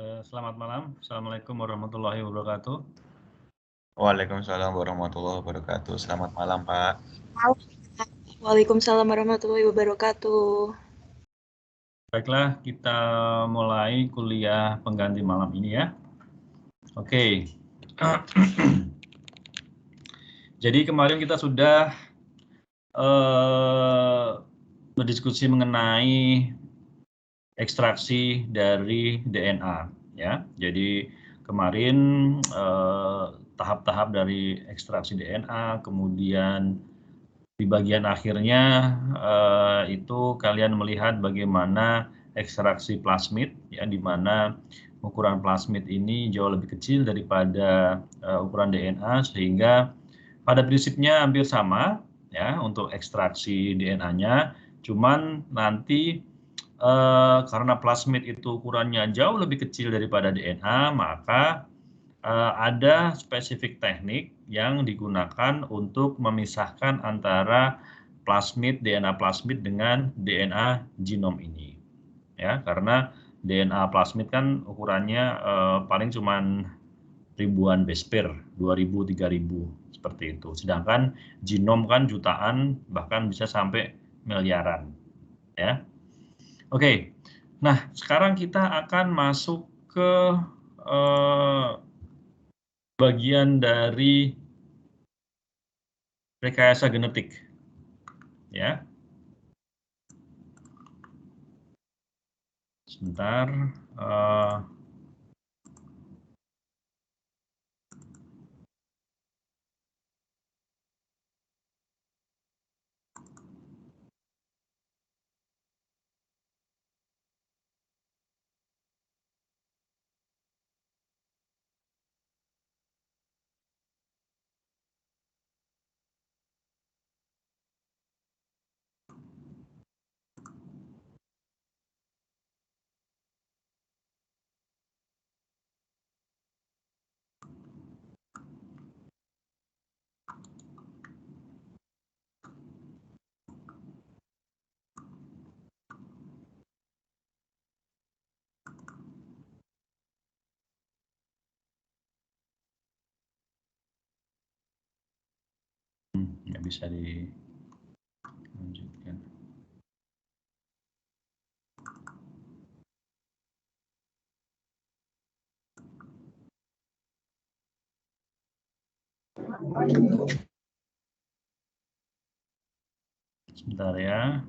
Selamat malam. Assalamualaikum warahmatullahi wabarakatuh. Waalaikumsalam warahmatullahi wabarakatuh. Selamat malam, Pak. Waalaikumsalam warahmatullahi wabarakatuh. Baiklah, kita mulai kuliah pengganti malam ini ya. Oke. Jadi kemarin kita sudah berdiskusi mengenai ekstraksi dari DNA ya. Jadi kemarin tahap-tahap dari ekstraksi DNA, kemudian di bagian akhirnya itu kalian melihat bagaimana ekstraksi plasmid ya, di mana ukuran plasmid ini jauh lebih kecil daripada ukuran DNA, sehingga pada prinsipnya hampir sama ya untuk ekstraksi DNA-nya, cuman nanti karena plasmid itu ukurannya jauh lebih kecil daripada DNA, maka ada spesifik teknik yang digunakan untuk memisahkan antara plasmid, DNA plasmid dengan DNA genom ini. Ya, karena DNA plasmid kan ukurannya paling cuman ribuan base pair, 2000, 3000 seperti itu. Sedangkan genom kan jutaan, bahkan bisa sampai miliaran. Ya. Oke. Nah, sekarang kita akan masuk ke bagian dari rekayasa genetik, ya. Sebentar. Nggak bisa dilanjutkan. Sebentar ya.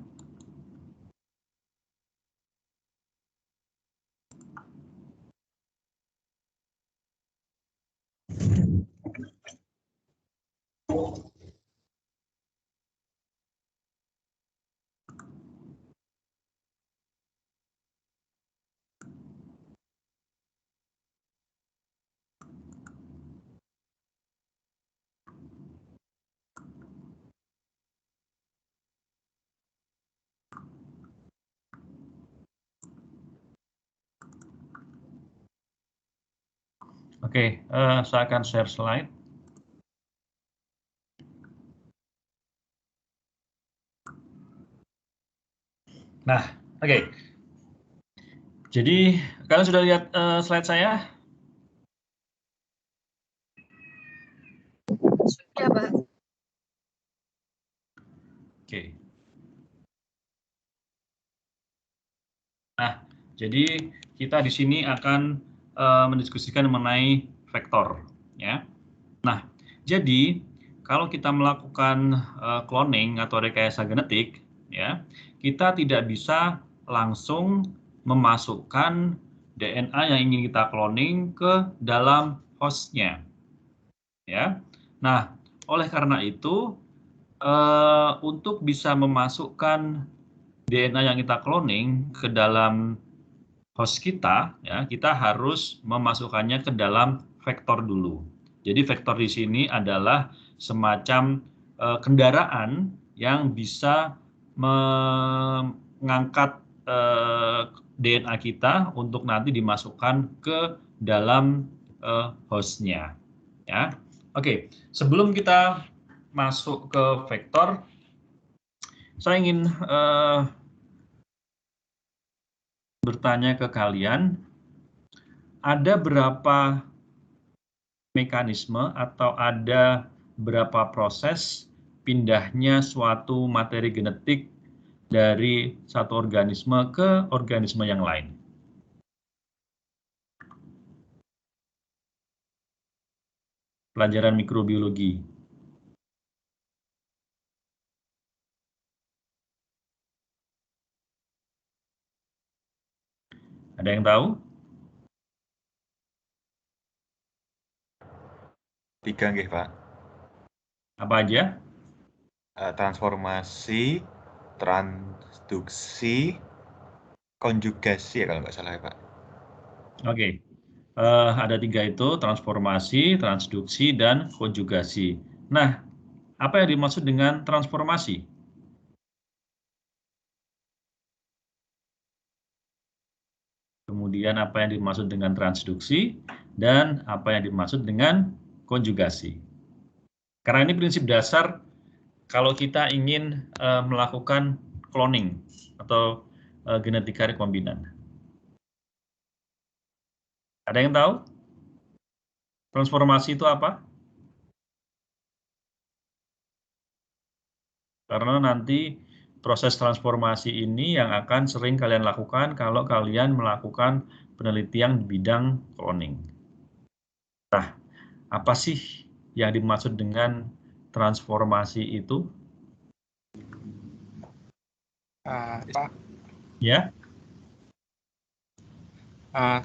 Oke, saya akan share slide. Nah, oke. Jadi kalian sudah lihat slide saya? Ya, Pak. Oke. Nah, jadi kita di sini akan mendiskusikan mengenai vektor, ya. Nah, jadi kalau kita melakukan cloning atau rekayasa genetik, ya, kita tidak bisa langsung memasukkan DNA yang ingin kita cloning ke dalam hostnya, ya. Nah, oleh karena itu, untuk bisa memasukkan DNA yang kita cloning ke dalam host kita, ya, kita harus memasukkannya ke dalam vektor dulu. Jadi vektor di sini adalah semacam kendaraan yang bisa mengangkat DNA kita untuk nanti dimasukkan ke dalam hostnya. Ya, oke. Sebelum kita masuk ke vektor, saya ingin bertanya ke kalian, ada berapa mekanisme atau ada berapa proses pindahnya suatu materi genetik dari satu organisme ke organisme yang lain. Pelajaran mikrobiologi. Ada yang tahu? 3 nggih, Pak. Apa aja? Transformasi, transduksi, konjugasi ya kalau nggak salah ya, Pak. Oke. Ada 3 itu, transformasi, transduksi, dan konjugasi. Nah, apa yang dimaksud dengan transformasi? Kemudian apa yang dimaksud dengan transduksi, dan apa yang dimaksud dengan konjugasi. Karena ini prinsip dasar kalau kita ingin melakukan cloning atau genetika rekombinan. Ada yang tahu? Transformasi itu apa? Karena nanti proses transformasi ini yang akan sering kalian lakukan kalau kalian melakukan penelitian di bidang cloning. Nah, apa sih yang dimaksud dengan transformasi itu? Pak, Ya,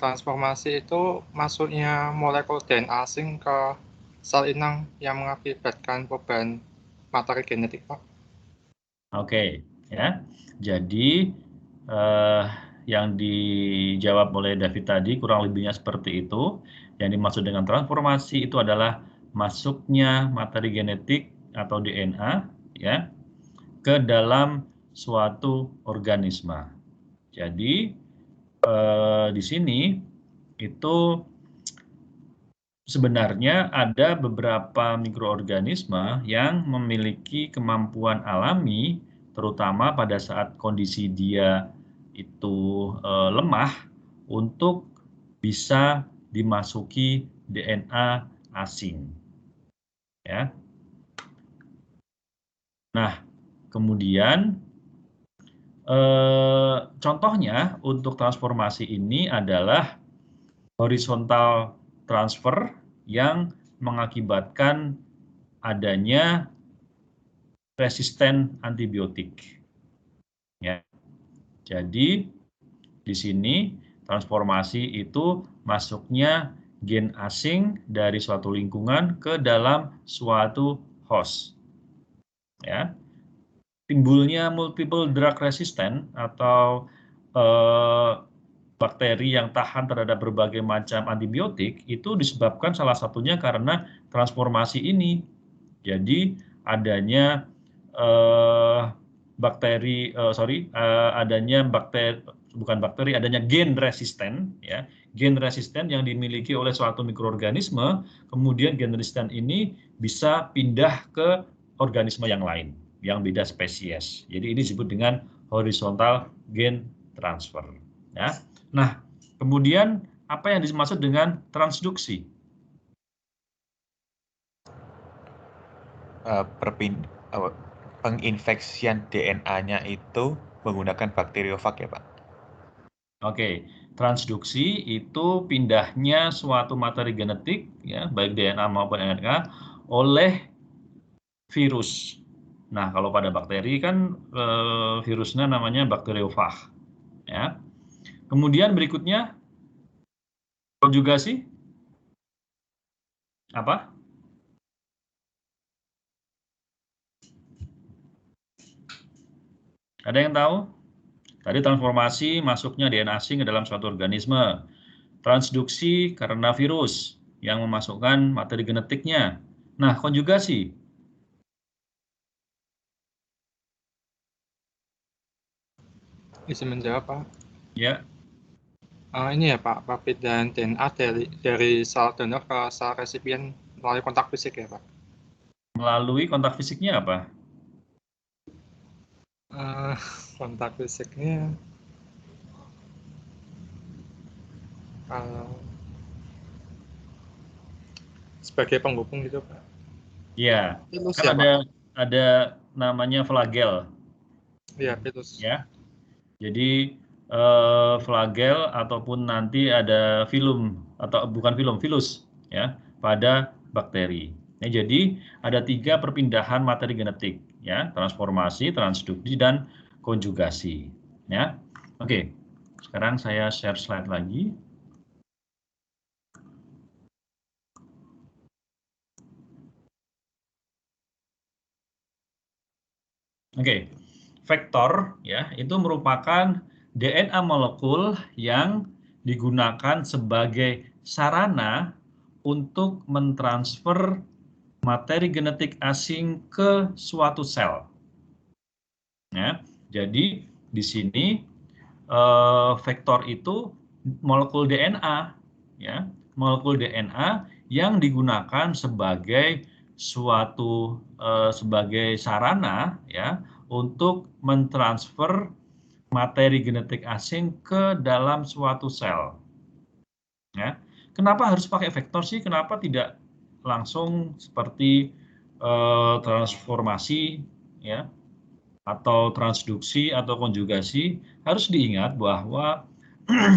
transformasi itu masuknya molekul DNA asing ke sel inang yang mengakibatkan perubahan materi genetik, Pak. oke, ya. Jadi yang dijawab oleh David tadi kurang lebihnya seperti itu. Yang dimaksud dengan transformasi itu adalah masuknya materi genetik atau DNA, ya, ke dalam suatu organisme. Jadi di sini itu sebenarnya ada beberapa mikroorganisme yang memiliki kemampuan alami, terutama pada saat kondisi dia itu lemah, untuk bisa dimasuki DNA asing. Ya. Nah, kemudian contohnya untuk transformasi ini adalah horizontal transfer yang mengakibatkan adanya resisten antibiotik. Ya. Jadi di sini transformasi itu masuknya gen asing dari suatu lingkungan ke dalam suatu host. Ya. Timbulnya multiple drug resistant atau bakteri yang tahan terhadap berbagai macam antibiotik itu disebabkan salah satunya karena transformasi ini. Jadi adanya adanya gen resisten, ya, gen resisten yang dimiliki oleh suatu mikroorganisme, kemudian gen resisten ini bisa pindah ke organisme yang lain yang beda spesies. Jadi ini disebut dengan horizontal gain transfer. Ya. Nah, kemudian apa yang dimaksud dengan transduksi? Penginfeksian DNA-nya itu menggunakan bakteriofag ya, Pak? Oke, transduksi itu pindahnya suatu materi genetik, ya, baik DNA maupun RNA, oleh virus. Nah, kalau pada bakteri kan virusnya namanya bakteriofag. Ya. Kemudian berikutnya konjugasi. Apa? Ada yang tahu? Tadi transformasi masuknya DNA asing ke dalam suatu organisme. Transduksi karena virus yang memasukkan materi genetiknya. Nah, konjugasi. Izin menjawab, Pak. Ya. Ini ya, Pak, perpindahan DNA dari sel donor ke sel resipien melalui kontak fisik ya, Pak? Melalui kontak fisiknya apa? Kontak fisiknya kalau sebagai penghubung gitu, Pak. Ya, Pilus kan ya, Pak? ada namanya flagel, Iya, pilus. ya. Jadi flagel ataupun nanti ada filum atau bukan filum, filus, ya, pada bakteri. Nah, jadi ada 3 perpindahan materi genetik, ya, transformasi, transduksi, dan konjugasi, ya. Oke, sekarang saya share slide lagi. Oke, vektor ya itu merupakan DNA molekul yang digunakan sebagai sarana untuk mentransfer materi genetik asing ke suatu sel. Ya, jadi di sini vektor itu molekul DNA, ya, molekul DNA yang digunakan sebagai sebagai sarana, ya, untuk mentransfer materi genetik asing ke dalam suatu sel. Ya, kenapa harus pakai vektor sih? Kenapa tidak langsung seperti transformasi, ya, atau transduksi atau konjugasi? Harus diingat bahwa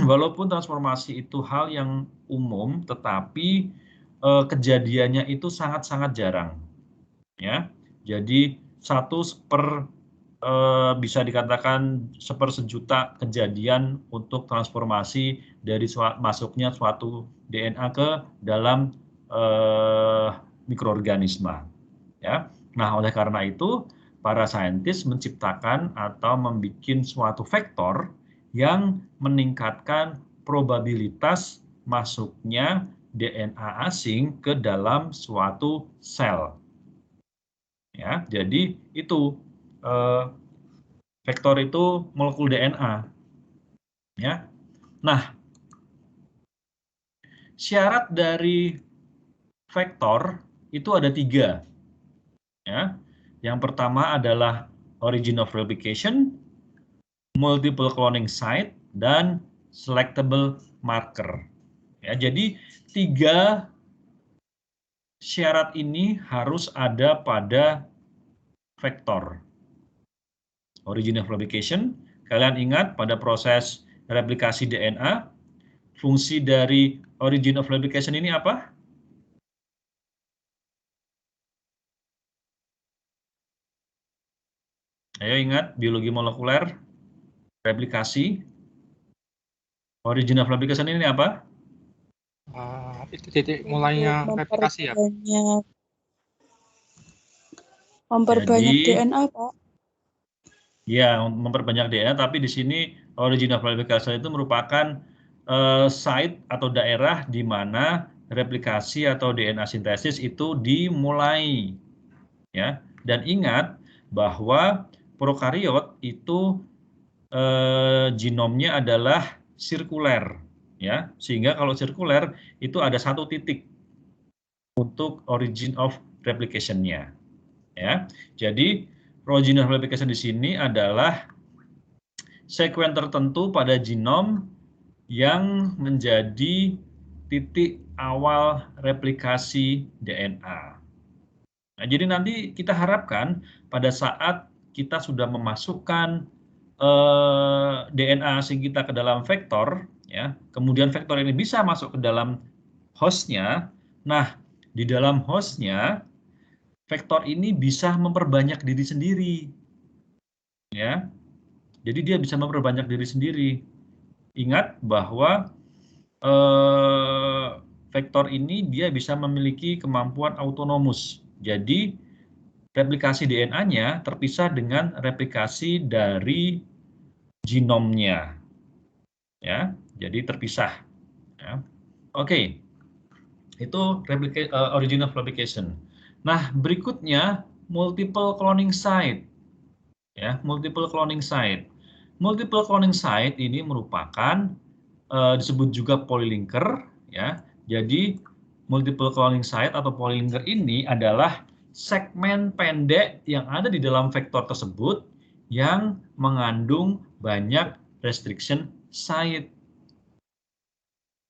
walaupun transformasi itu hal yang umum, tetapi kejadiannya itu sangat-sangat jarang, ya. Jadi bisa dikatakan 1/1000 kejadian untuk transformasi dari masuknya suatu DNA ke dalam mikroorganisme, ya. Nah, oleh karena itu para saintis menciptakan atau membuat suatu vektor yang meningkatkan probabilitas masuknya DNA asing ke dalam suatu sel. Ya, jadi itu vektor itu molekul DNA. Ya. Nah, syarat dari vektor itu ada 3. Ya. Yang pertama adalah origin of replication, multiple cloning site, dan selectable marker. Ya, jadi 3 syarat ini harus ada pada vektor. Origin of replication, kalian ingat pada proses replikasi DNA, fungsi dari origin of replication ini apa? Ayo ingat, biologi molekuler, replikasi. Origin of replication ini apa? Itu titik mulainya replikasi ya? Memperbanyak Jadi, DNA, Pak. ya, memperbanyak DNA, tapi di sini origin of replication itu merupakan site atau daerah di mana replikasi atau DNA sintesis itu dimulai. Ya, dan ingat bahwa prokariot itu genomnya adalah sirkuler, ya, sehingga kalau sirkuler itu ada 1 titik untuk origin of replication-nya, ya. Jadi origin of replication di sini adalah sekuen tertentu pada genom yang menjadi titik awal replikasi DNA. Nah, jadi nanti kita harapkan pada saat kita sudah memasukkan DNA asing kita ke dalam vektor, ya, kemudian vektor ini bisa masuk ke dalam hostnya. Nah, di dalam hostnya, vektor ini bisa memperbanyak diri sendiri, ya. Jadi dia bisa memperbanyak diri sendiri. Ingat bahwa vektor ini dia bisa memiliki kemampuan autonomus. Jadi replikasi DNA-nya terpisah dengan replikasi dari genomnya, ya. Jadi terpisah. Ya. Oke, itu origin of replication. Nah, berikutnya multiple cloning site. Ya, multiple cloning site. Multiple cloning site ini merupakan disebut juga polylinker, ya. Jadi multiple cloning site atau polylinker ini adalah segmen pendek yang ada di dalam vektor tersebut yang mengandung banyak restriction site.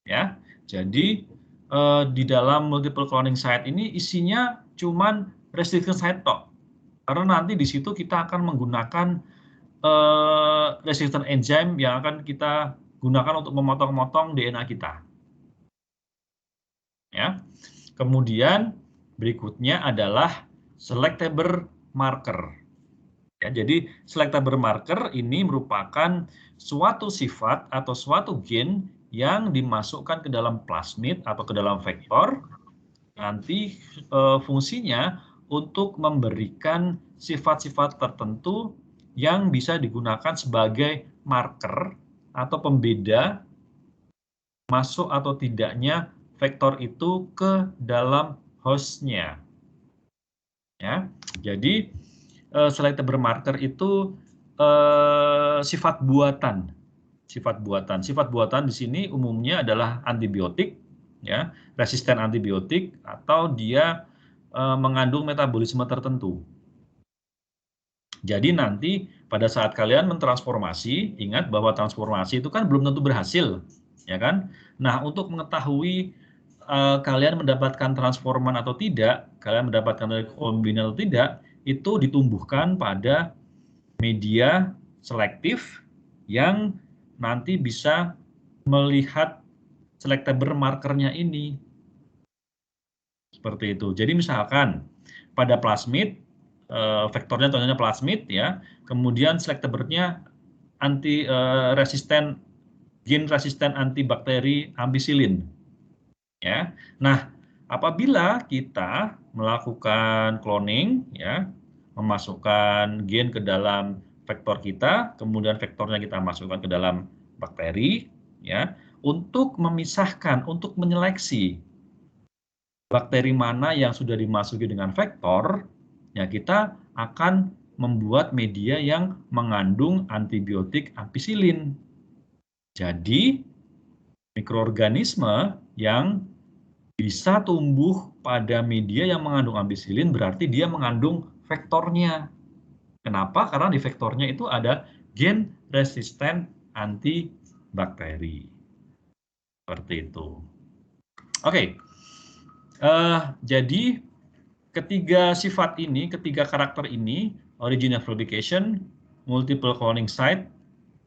Ya. Jadi di dalam multiple cloning site ini isinya cuman restriction site tok. Karena nanti di situ kita akan menggunakan resistant enzyme yang akan kita gunakan untuk memotong-motong DNA kita. Ya. Kemudian berikutnya adalah selectable marker. Ya, jadi selectable marker ini merupakan suatu sifat atau suatu gen yang dimasukkan ke dalam plasmid atau ke dalam vektor. Nanti fungsinya untuk memberikan sifat-sifat tertentu yang bisa digunakan sebagai marker atau pembeda masuk atau tidaknya vektor itu ke dalam hostnya. Ya, jadi selectable marker itu sifat buatan. Sifat buatan di sini umumnya adalah antibiotik, ya, resisten antibiotik, atau dia mengandung metabolisme tertentu. Jadi nanti pada saat kalian mentransformasi, ingat bahwa transformasi itu kan belum tentu berhasil, ya kan? Nah, untuk mengetahui kalian mendapatkan transforman atau tidak, kalian mendapatkan rekombinan atau tidak, itu ditumbuhkan pada media selektif yang nanti bisa melihat selectable markernya ini. Seperti itu. Jadi misalkan pada plasmid, vektornya contohnya plasmid ya, kemudian selectable-nya gen resisten antibakteri ampicillin. Ya. Nah, apabila kita melakukan cloning ya, memasukkan gen ke dalam vektor kita, kemudian vektornya kita masukkan ke dalam bakteri ya, untuk memisahkan, untuk menyeleksi bakteri mana yang sudah dimasuki dengan vektor, ya kita akan membuat media yang mengandung antibiotik ampicillin. Jadi, mikroorganisme yang bisa tumbuh pada media yang mengandung ampicillin berarti dia mengandung vektornya. Kenapa? Karena di vektornya itu ada gen resisten antibakteri. Seperti itu. Oke. Jadi ketiga sifat ini, ketiga karakter ini, origin of replication, multiple cloning site,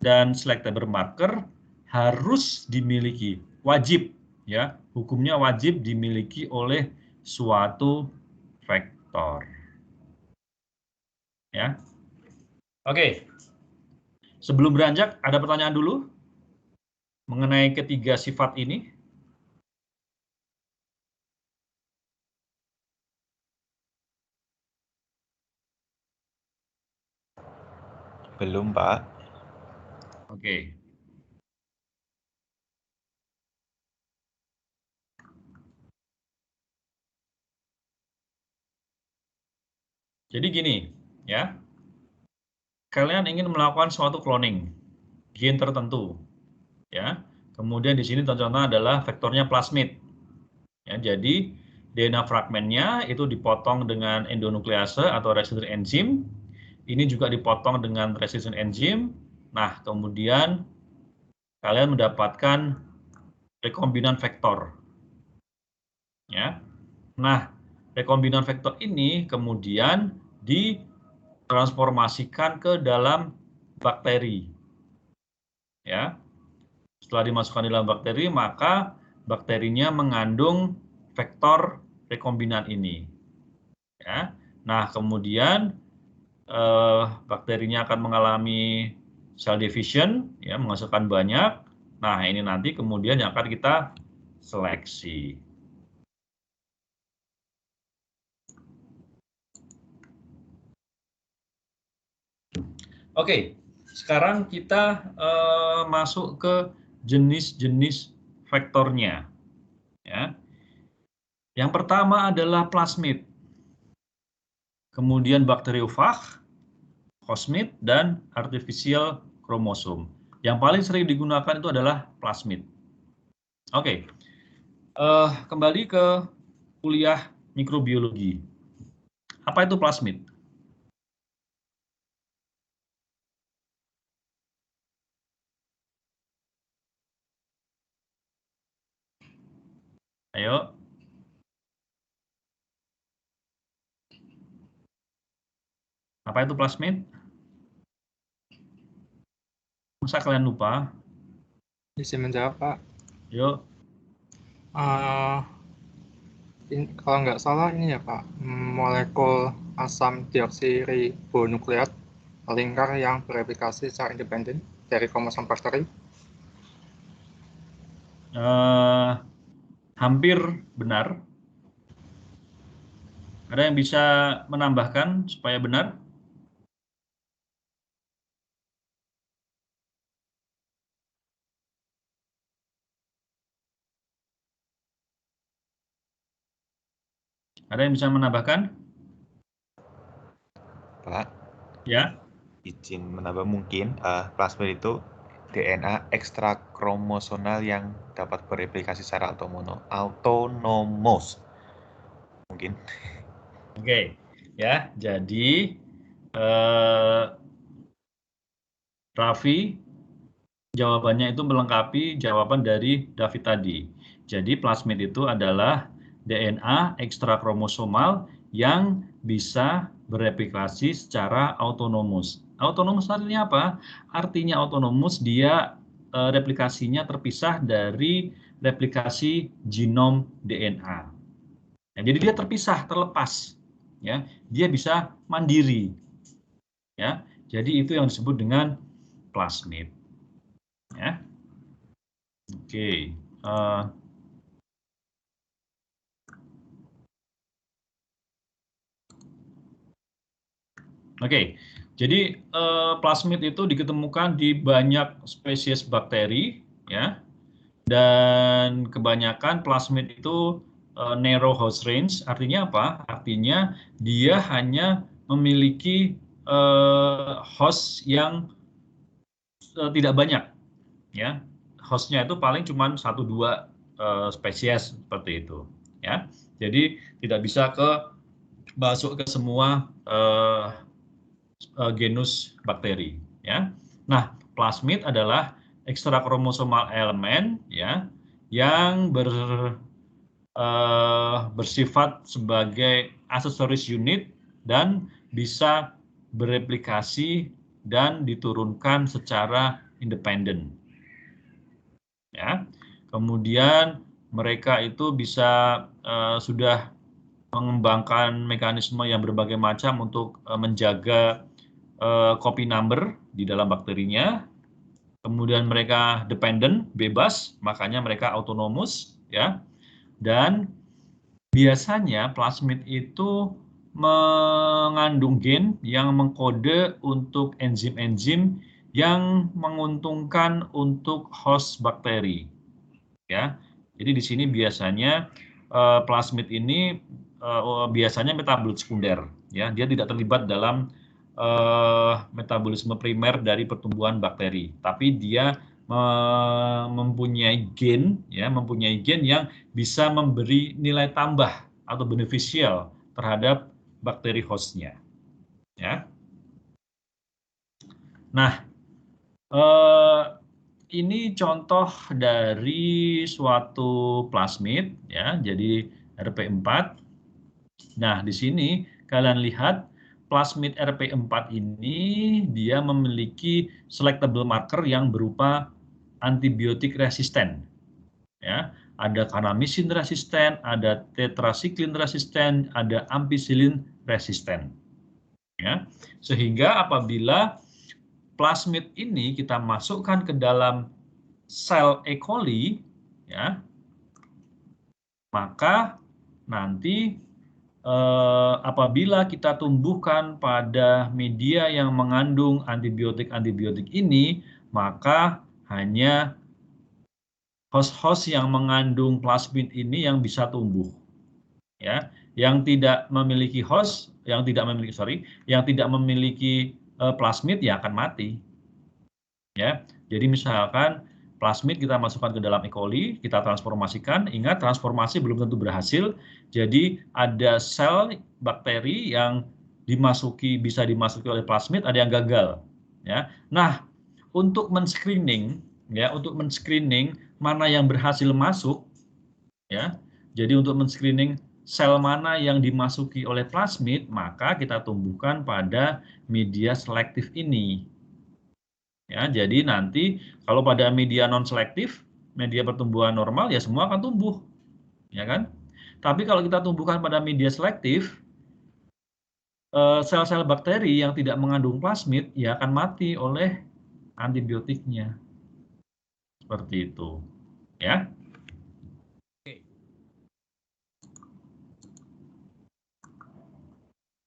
dan selectable marker harus dimiliki, wajib ya, hukumnya wajib dimiliki oleh suatu vektor. Ya. Oke. Sebelum beranjak, ada pertanyaan dulu mengenai ketiga sifat ini? Belum, Pak. Oke. Jadi gini, ya. Kalian ingin melakukan suatu cloning gen tertentu, ya. Kemudian di sini contohnya adalah vektornya plasmid. Ya, jadi DNA fragmennya itu dipotong dengan endonuklease atau resistant enzim. Ini juga dipotong dengan resistant enzim. Nah, kemudian kalian mendapatkan rekombinan vektor. Ya. Nah, rekombinan vektor ini kemudian ditransformasikan ke dalam bakteri. Ya. Setelah dimasukkan di dalam bakteri, maka bakterinya mengandung vektor rekombinan ini. Ya. Nah, kemudian bakterinya akan mengalami cell division, ya, menghasilkan banyak. Nah, ini nanti kemudian yang akan kita seleksi. Oke, sekarang kita masuk ke jenis-jenis vektornya. Ya. Yang pertama adalah plasmid, kemudian bakteriofag, plasmid, dan artificial kromosom. Yang paling sering digunakan itu adalah plasmid. Oke, kembali ke kuliah mikrobiologi. Apa itu plasmid? Ayo. Apa itu plasmid? Masa kalian lupa? Izin menjawab, Pak. Yuk. Kalau nggak salah ini ya, Pak, molekul asam deoksiribonukleat lingkar yang bereplikasi secara independen dari kromosom bakteri. Hampir benar. Ada yang bisa menambahkan supaya benar? Ada yang bisa menambahkan? Pak, Ya. izin menambah mungkin plasmid itu DNA ekstrakromosomal yang dapat bereplikasi secara autonomos. Mungkin. Oke. Ya, jadi Raffi jawabannya itu melengkapi jawaban dari David tadi. Jadi plasmid itu adalah DNA ekstrakromosomal yang bisa bereplikasi secara autonomus. Autonomus artinya apa? Artinya autonomus dia replikasinya terpisah dari replikasi genom DNA. Ya, jadi dia terpisah, terlepas. Ya, dia bisa mandiri. Ya, jadi itu yang disebut dengan plasmid. Ya, oke. Oke, jadi plasmid itu diketemukan di banyak spesies bakteri, ya, dan kebanyakan plasmid itu narrow host range. Artinya apa? Artinya dia hanya memiliki host yang tidak banyak, ya. Hostnya itu paling cuma 1-2 spesies seperti itu, ya. Jadi tidak bisa masuk ke semua genus bakteri, ya. Nah, plasmid adalah ekstrakromosomal elemen, ya, yang bersifat sebagai aksesoris unit dan bisa bereplikasi dan diturunkan secara independen, ya. Kemudian mereka itu bisa sudah mengembangkan mekanisme yang berbagai macam untuk menjaga copy number di dalam bakterinya. Kemudian mereka dependent, bebas, makanya mereka autonomous, ya. Dan biasanya plasmid itu mengandung gen yang mengkode untuk enzim-enzim yang menguntungkan untuk host bakteri, ya. Jadi di sini biasanya plasmid ini biasanya metabolit sekunder, ya. Dia tidak terlibat dalam metabolisme primer dari pertumbuhan bakteri, tapi dia mempunyai gen, ya, mempunyai gen yang bisa memberi nilai tambah atau beneficial terhadap bakteri hostnya, ya. Nah, ini contoh dari suatu plasmid, ya, jadi RP4. Nah, di sini kalian lihat plasmid RP4 ini dia memiliki selectable marker yang berupa antibiotik resisten. Ya, ada kanamisin resisten, ada tetrasiklin resisten, ada ampicillin resisten. Ya, sehingga apabila plasmid ini kita masukkan ke dalam sel E. coli, ya, maka nanti apabila kita tumbuhkan pada media yang mengandung antibiotik-antibiotik ini, maka hanya host-host yang mengandung plasmid ini yang bisa tumbuh, ya. Yang tidak memiliki plasmid ya akan mati, ya. Jadi misalkan plasmid kita masukkan ke dalam E. coli, kita transformasikan. Ingat, transformasi belum tentu berhasil. Jadi ada sel bakteri yang bisa dimasuki oleh plasmid, ada yang gagal, ya. Nah, untuk men-screening mana yang berhasil masuk, ya, Jadi untuk men-screening sel mana yang dimasuki oleh plasmid, maka kita tumbuhkan pada media selektif ini. Ya, jadi nanti kalau pada media non-selektif, media pertumbuhan normal, ya semua akan tumbuh. Ya kan? Tapi kalau kita tumbuhkan pada media selektif, sel-sel bakteri yang tidak mengandung plasmid ya akan mati oleh antibiotiknya. Seperti itu. Ya.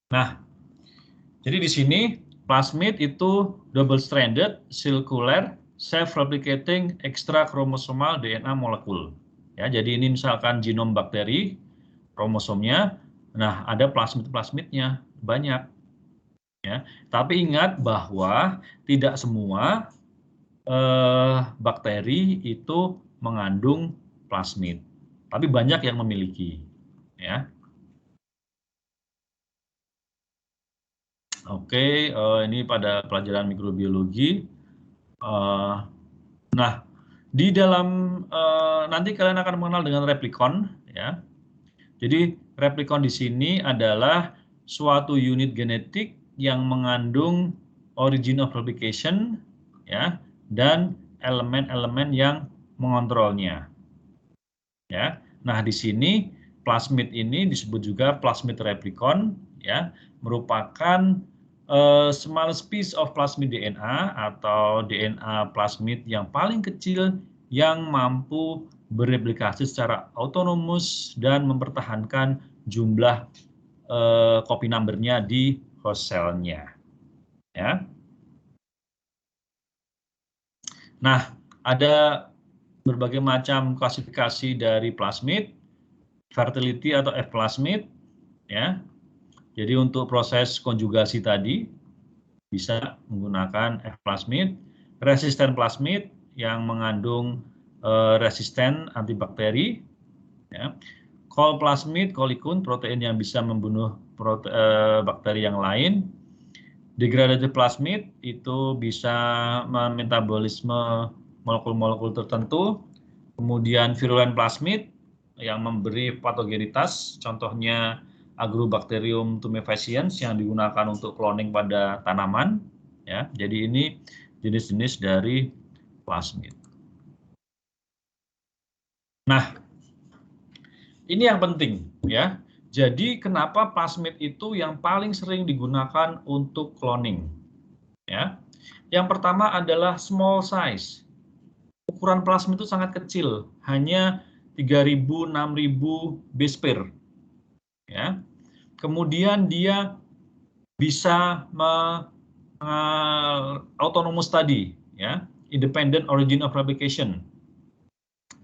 Nah, jadi di sini plasmid itu double stranded, circular, self-replicating, extra chromosomal DNA molekul. Ya, jadi ini misalkan genom bakteri, kromosomnya, nah ada plasmid-plasmidnya banyak. Ya, tapi ingat bahwa tidak semua bakteri itu mengandung plasmid, tapi banyak yang memiliki. Ya. Oke, ini pada pelajaran mikrobiologi. Nah, di dalam nanti kalian akan mengenal dengan replikon, ya. Jadi replikon di sini adalah suatu unit genetik yang mengandung origin of replication, ya, dan elemen-elemen yang mengontrolnya. Ya, nah di sini plasmid ini disebut juga plasmid replikon, ya, merupakan smallest piece of plasmid DNA atau DNA plasmid yang paling kecil yang mampu bereplikasi secara autonomus dan mempertahankan jumlah copy number-nya di host cell-nya. Ya. Nah, ada berbagai macam klasifikasi dari plasmid, fertility atau F plasmid, ya. Jadi untuk proses konjugasi tadi bisa menggunakan F plasmid, resisten plasmid yang mengandung resisten antibakteri, ya. Col plasmid, colikun, protein yang bisa membunuh bakteri yang lain. Degradated plasmid itu bisa memetabolisme molekul-molekul tertentu. Kemudian virulent plasmid yang memberi patogenitas, contohnya Agrobacterium tumefaciens yang digunakan untuk cloning pada tanaman. Ya, jadi ini jenis-jenis dari plasmid. Nah, ini yang penting, ya. Jadi kenapa plasmid itu yang paling sering digunakan untuk cloning? Ya, yang pertama adalah small size. Ukuran plasmid itu sangat kecil, hanya 3.000, 6.000 base pair. Ya. Kemudian dia bisa autonomous tadi, ya, independent origin of replication.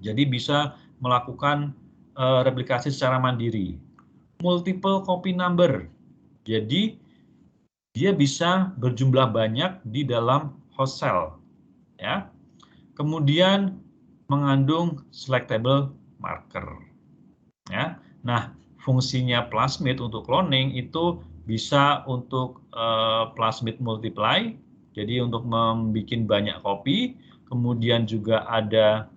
Jadi bisa melakukan replikasi secara mandiri. Multiple copy number. Jadi dia bisa berjumlah banyak di dalam host cell, ya. Kemudian mengandung selectable marker. Ya. Nah, fungsinya plasmid untuk cloning itu bisa untuk plasmid multiply, jadi untuk membuat banyak kopi. Kemudian juga ada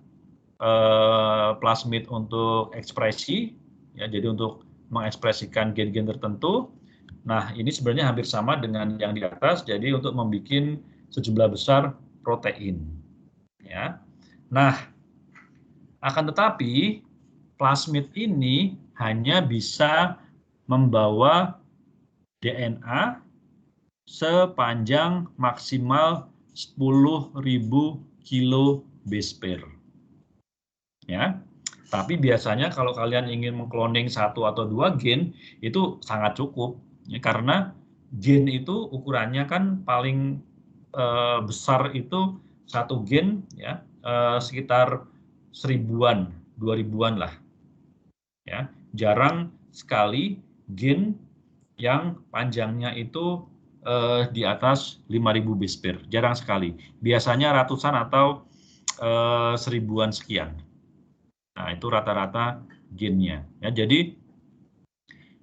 plasmid untuk ekspresi, ya, jadi untuk mengekspresikan gen-gen tertentu. Nah, ini sebenarnya hampir sama dengan yang di atas, jadi untuk membuat sejumlah besar protein. Ya. Nah, akan tetapi plasmid ini hanya bisa membawa DNA sepanjang maksimal 10.000 kilo base pair. Ya. Tapi biasanya kalau kalian ingin mengkloning 1 atau 2 gen itu sangat cukup, ya, karena gen itu ukurannya kan paling besar itu satu gen, ya, sekitar 1000-an, 2000-an lah. Ya, jarang sekali gen yang panjangnya itu di atas 5.000 base pair, jarang sekali. Biasanya ratusan atau 1000-an sekian. Nah, itu rata-rata gennya. Ya, jadi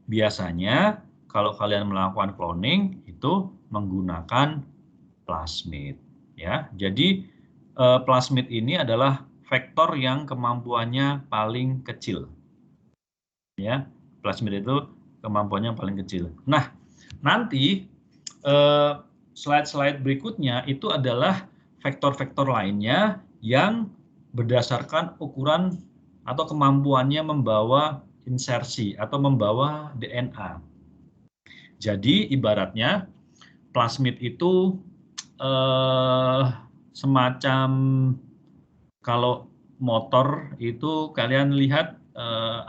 biasanya kalau kalian melakukan cloning itu menggunakan plasmid. Ya, jadi plasmid ini adalah vektor yang kemampuannya paling kecil. Ya, plasmid itu kemampuannya yang paling kecil. Nah, nanti slide-slide berikutnya itu adalah vektor-vektor lainnya yang berdasarkan ukuran atau kemampuannya membawa insersi atau membawa DNA. Jadi ibaratnya plasmid itu semacam kalau motor itu kalian lihat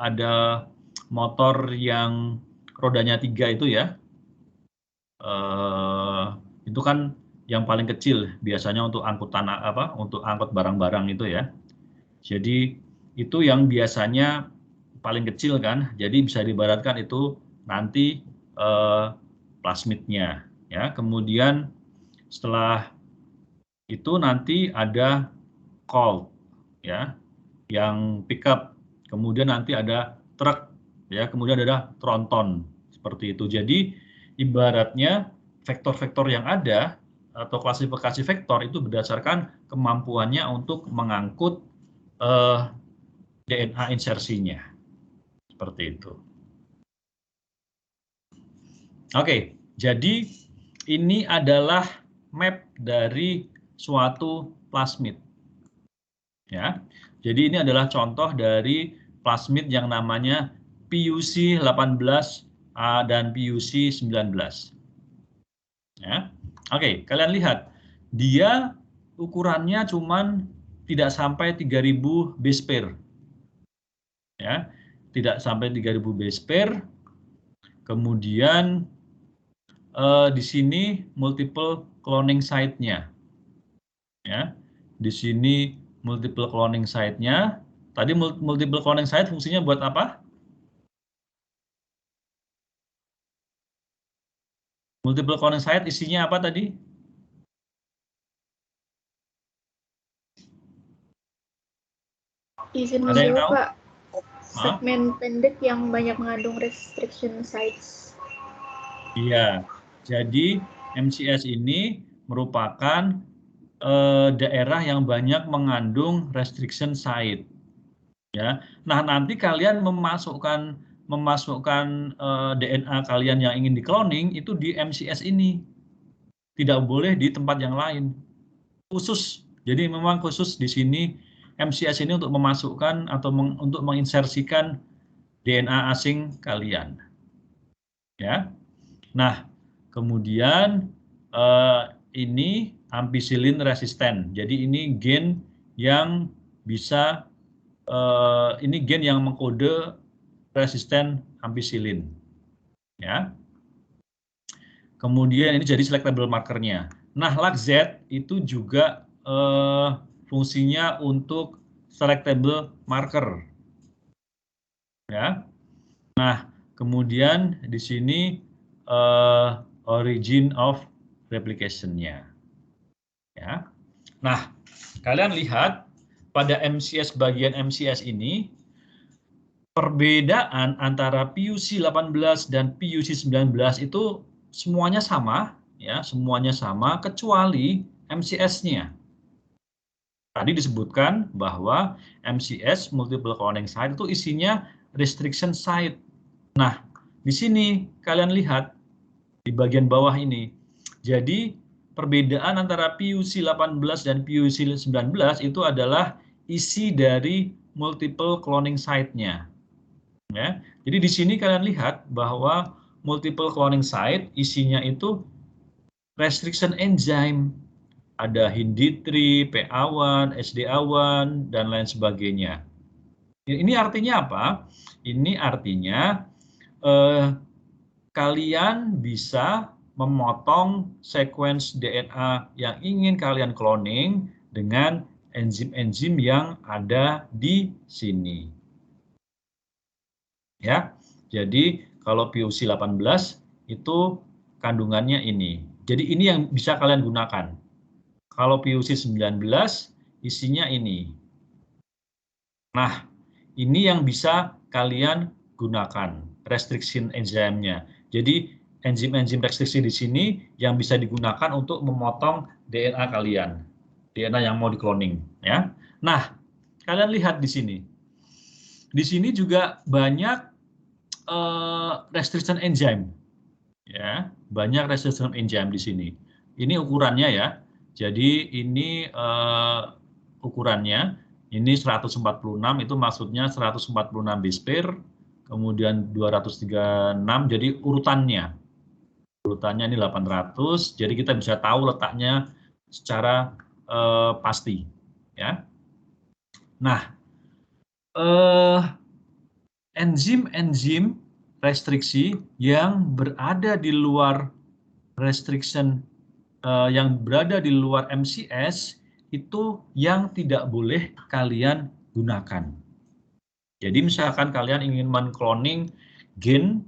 ada motor yang rodanya 3 itu ya. Itu kan yang paling kecil biasanya untuk angkutan untuk angkut barang-barang itu ya. Jadi itu yang biasanya paling kecil kan. Jadi bisa diibaratkan itu nanti plasmidnya ya. Kemudian setelah itu nanti ada colt ya yang pickup. Kemudian nanti ada truk ya, kemudian ada tronton seperti itu. Jadi ibaratnya vektor-vektor yang ada atau klasifikasi vektor itu berdasarkan kemampuannya untuk mengangkut DNA insersinya. Seperti itu. Oke, jadi ini adalah map dari suatu plasmid. Ya. Jadi ini adalah contoh dari plasmid yang namanya PUC 18 dan PUC 19. Ya. Oke, kalian lihat. Dia ukurannya cuman tidak sampai 3000 base pair. Ya. Tidak sampai 3000 base pair. Kemudian di sini multiple cloning site-nya. Ya. Di sini multiple cloning site-nya. Tadi multiple cloning site fungsinya buat apa? Multiple cloning site isinya apa tadi? Izin Ada yang masuk, tahu? Pak. Segmen pendek yang banyak mengandung restriction sites. Iya. Jadi MCS ini merupakan daerah yang banyak mengandung restriction site. Ya. Nah, nanti kalian memasukkan DNA kalian yang ingin dikloning itu di MCS ini. Tidak boleh di tempat yang lain. Khusus. Jadi memang khusus di sini MCS ini untuk memasukkan atau untuk menginsersikan DNA asing kalian. Ya. Nah, kemudian ini ampicillin resisten. Jadi ini gen yang bisa ini gen yang mengkode resisten ampicillin. Ya. Kemudian ini jadi selectable markernya. Nah, LAC-Z itu juga fungsinya untuk selectable marker. Ya. Nah, kemudian di sini origin of replication-nya. Ya. Nah, kalian lihat pada MCS bagian MCS ini perbedaan antara PUC 18 dan PUC 19 itu semuanya sama, ya, semuanya sama kecuali MCS-nya. Tadi disebutkan bahwa MCS multiple cloning site itu isinya restriction site. Nah, di sini kalian lihat di bagian bawah ini. Jadi perbedaan antara PUC 18 dan PUC 19 itu adalah isi dari multiple cloning site-nya. Ya. Jadi di sini kalian lihat bahwa multiple cloning site isinya itu restriction enzyme. Ada HindD3, PA1, SDA1, dan lain sebagainya. Ini artinya apa? Ini artinya kalian bisa memotong sequence DNA yang ingin kalian cloning dengan enzim-enzim yang ada di sini. Ya. Jadi kalau PUC 18 itu kandungannya ini. Jadi ini yang bisa kalian gunakan. Kalau PUC 19 isinya ini. Nah, ini yang bisa kalian gunakan restriction enzimnya. Jadi enzim-enzim restriksi di sini yang bisa digunakan untuk memotong DNA kalian, DNA yang mau dikloning, ya. Nah, kalian lihat di sini. Di sini juga banyak restriction enzyme. Ya, banyak restriction enzyme di sini. Ini ukurannya ya. Jadi ini ukurannya. Ini 146 itu maksudnya 146 base pair, kemudian 236. Jadi urutannya ini 800. Jadi kita bisa tahu letaknya secara pasti. Ya. Nah, enzim-enzim restriksi yang berada di luar restriction, yang berada di luar MCS itu yang tidak boleh kalian gunakan. Jadi misalkan kalian ingin mencloning gen,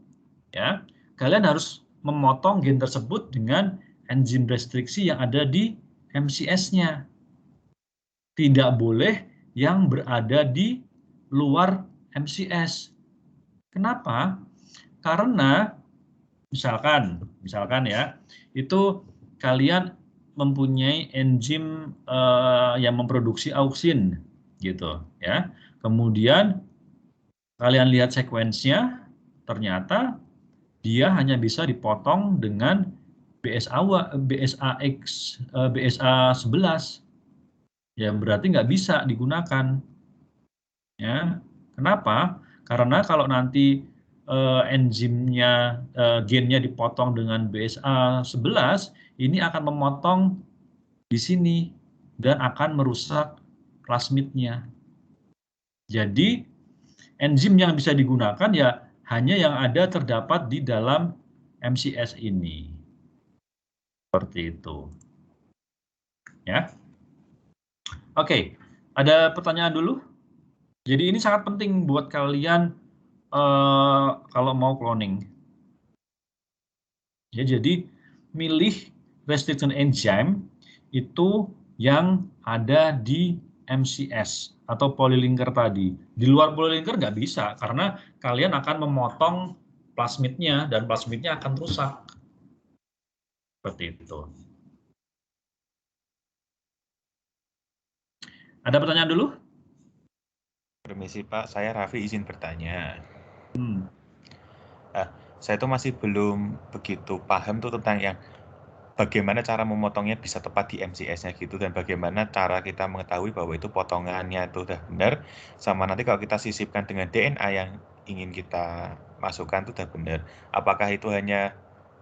ya, kalian harus memotong gen tersebut dengan enzim restriksi yang ada di MCS-nya. Tidak boleh yang berada di luar MCS. Kenapa? Karena misalkan ya, itu kalian mempunyai enzim yang memproduksi auksin gitu ya. Kemudian kalian lihat sekuensinya, ternyata dia hanya bisa dipotong dengan BSA11. Ya berarti nggak bisa digunakan. Ya, kenapa? Karena kalau nanti enzimnya, gennya dipotong dengan BSA11, ini akan memotong di sini dan akan merusak plasmidnya. Jadi enzim yang bisa digunakan ya hanya yang ada terdapat di dalam MCS ini. Seperti itu. Ya. Oke, ada pertanyaan dulu? Jadi ini sangat penting buat kalian kalau mau cloning. Ya, jadi milih restriction enzyme itu yang ada di MCS atau polylinker tadi. Di luar polylinker nggak bisa karena kalian akan memotong plasmidnya dan plasmidnya akan rusak. Seperti itu. Ada pertanyaan dulu? Permisi Pak, saya Raffi izin bertanya. Saya tuh masih belum begitu paham tuh tentang yang bagaimana cara memotongnya bisa tepat di MCS-nya gitu, dan bagaimana cara kita mengetahui bahwa itu potongannya itu udah benar, sama nanti kalau kita sisipkan dengan DNA yang ingin kita masukkan itu udah benar. Apakah itu hanya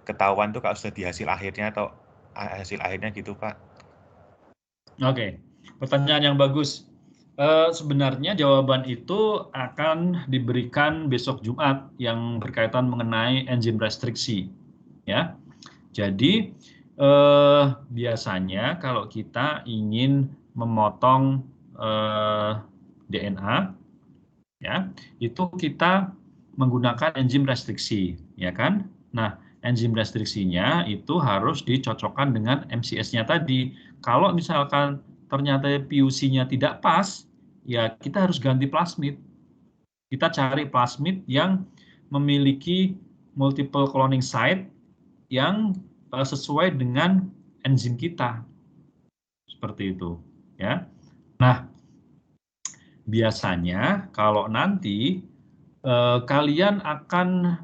ketahuan tuh kalau sudah di hasil akhirnya atau hasil akhirnya gitu Pak? Oke, pertanyaan yang bagus. Sebenarnya jawaban itu akan diberikan besok Jumat yang berkaitan mengenai enzim restriksi. Ya, jadi biasanya kalau kita ingin memotong DNA, ya, itu kita menggunakan enzim restriksi, ya kan? Nah, enzim restriksinya itu harus dicocokkan dengan MCS-nya tadi. Kalau misalkan ternyata PUC-nya tidak pas, ya kita harus ganti plasmid. Kita cari plasmid yang memiliki multiple cloning site yang sesuai dengan enzim kita. Seperti itu, ya. Nah, biasanya kalau nanti kalian akan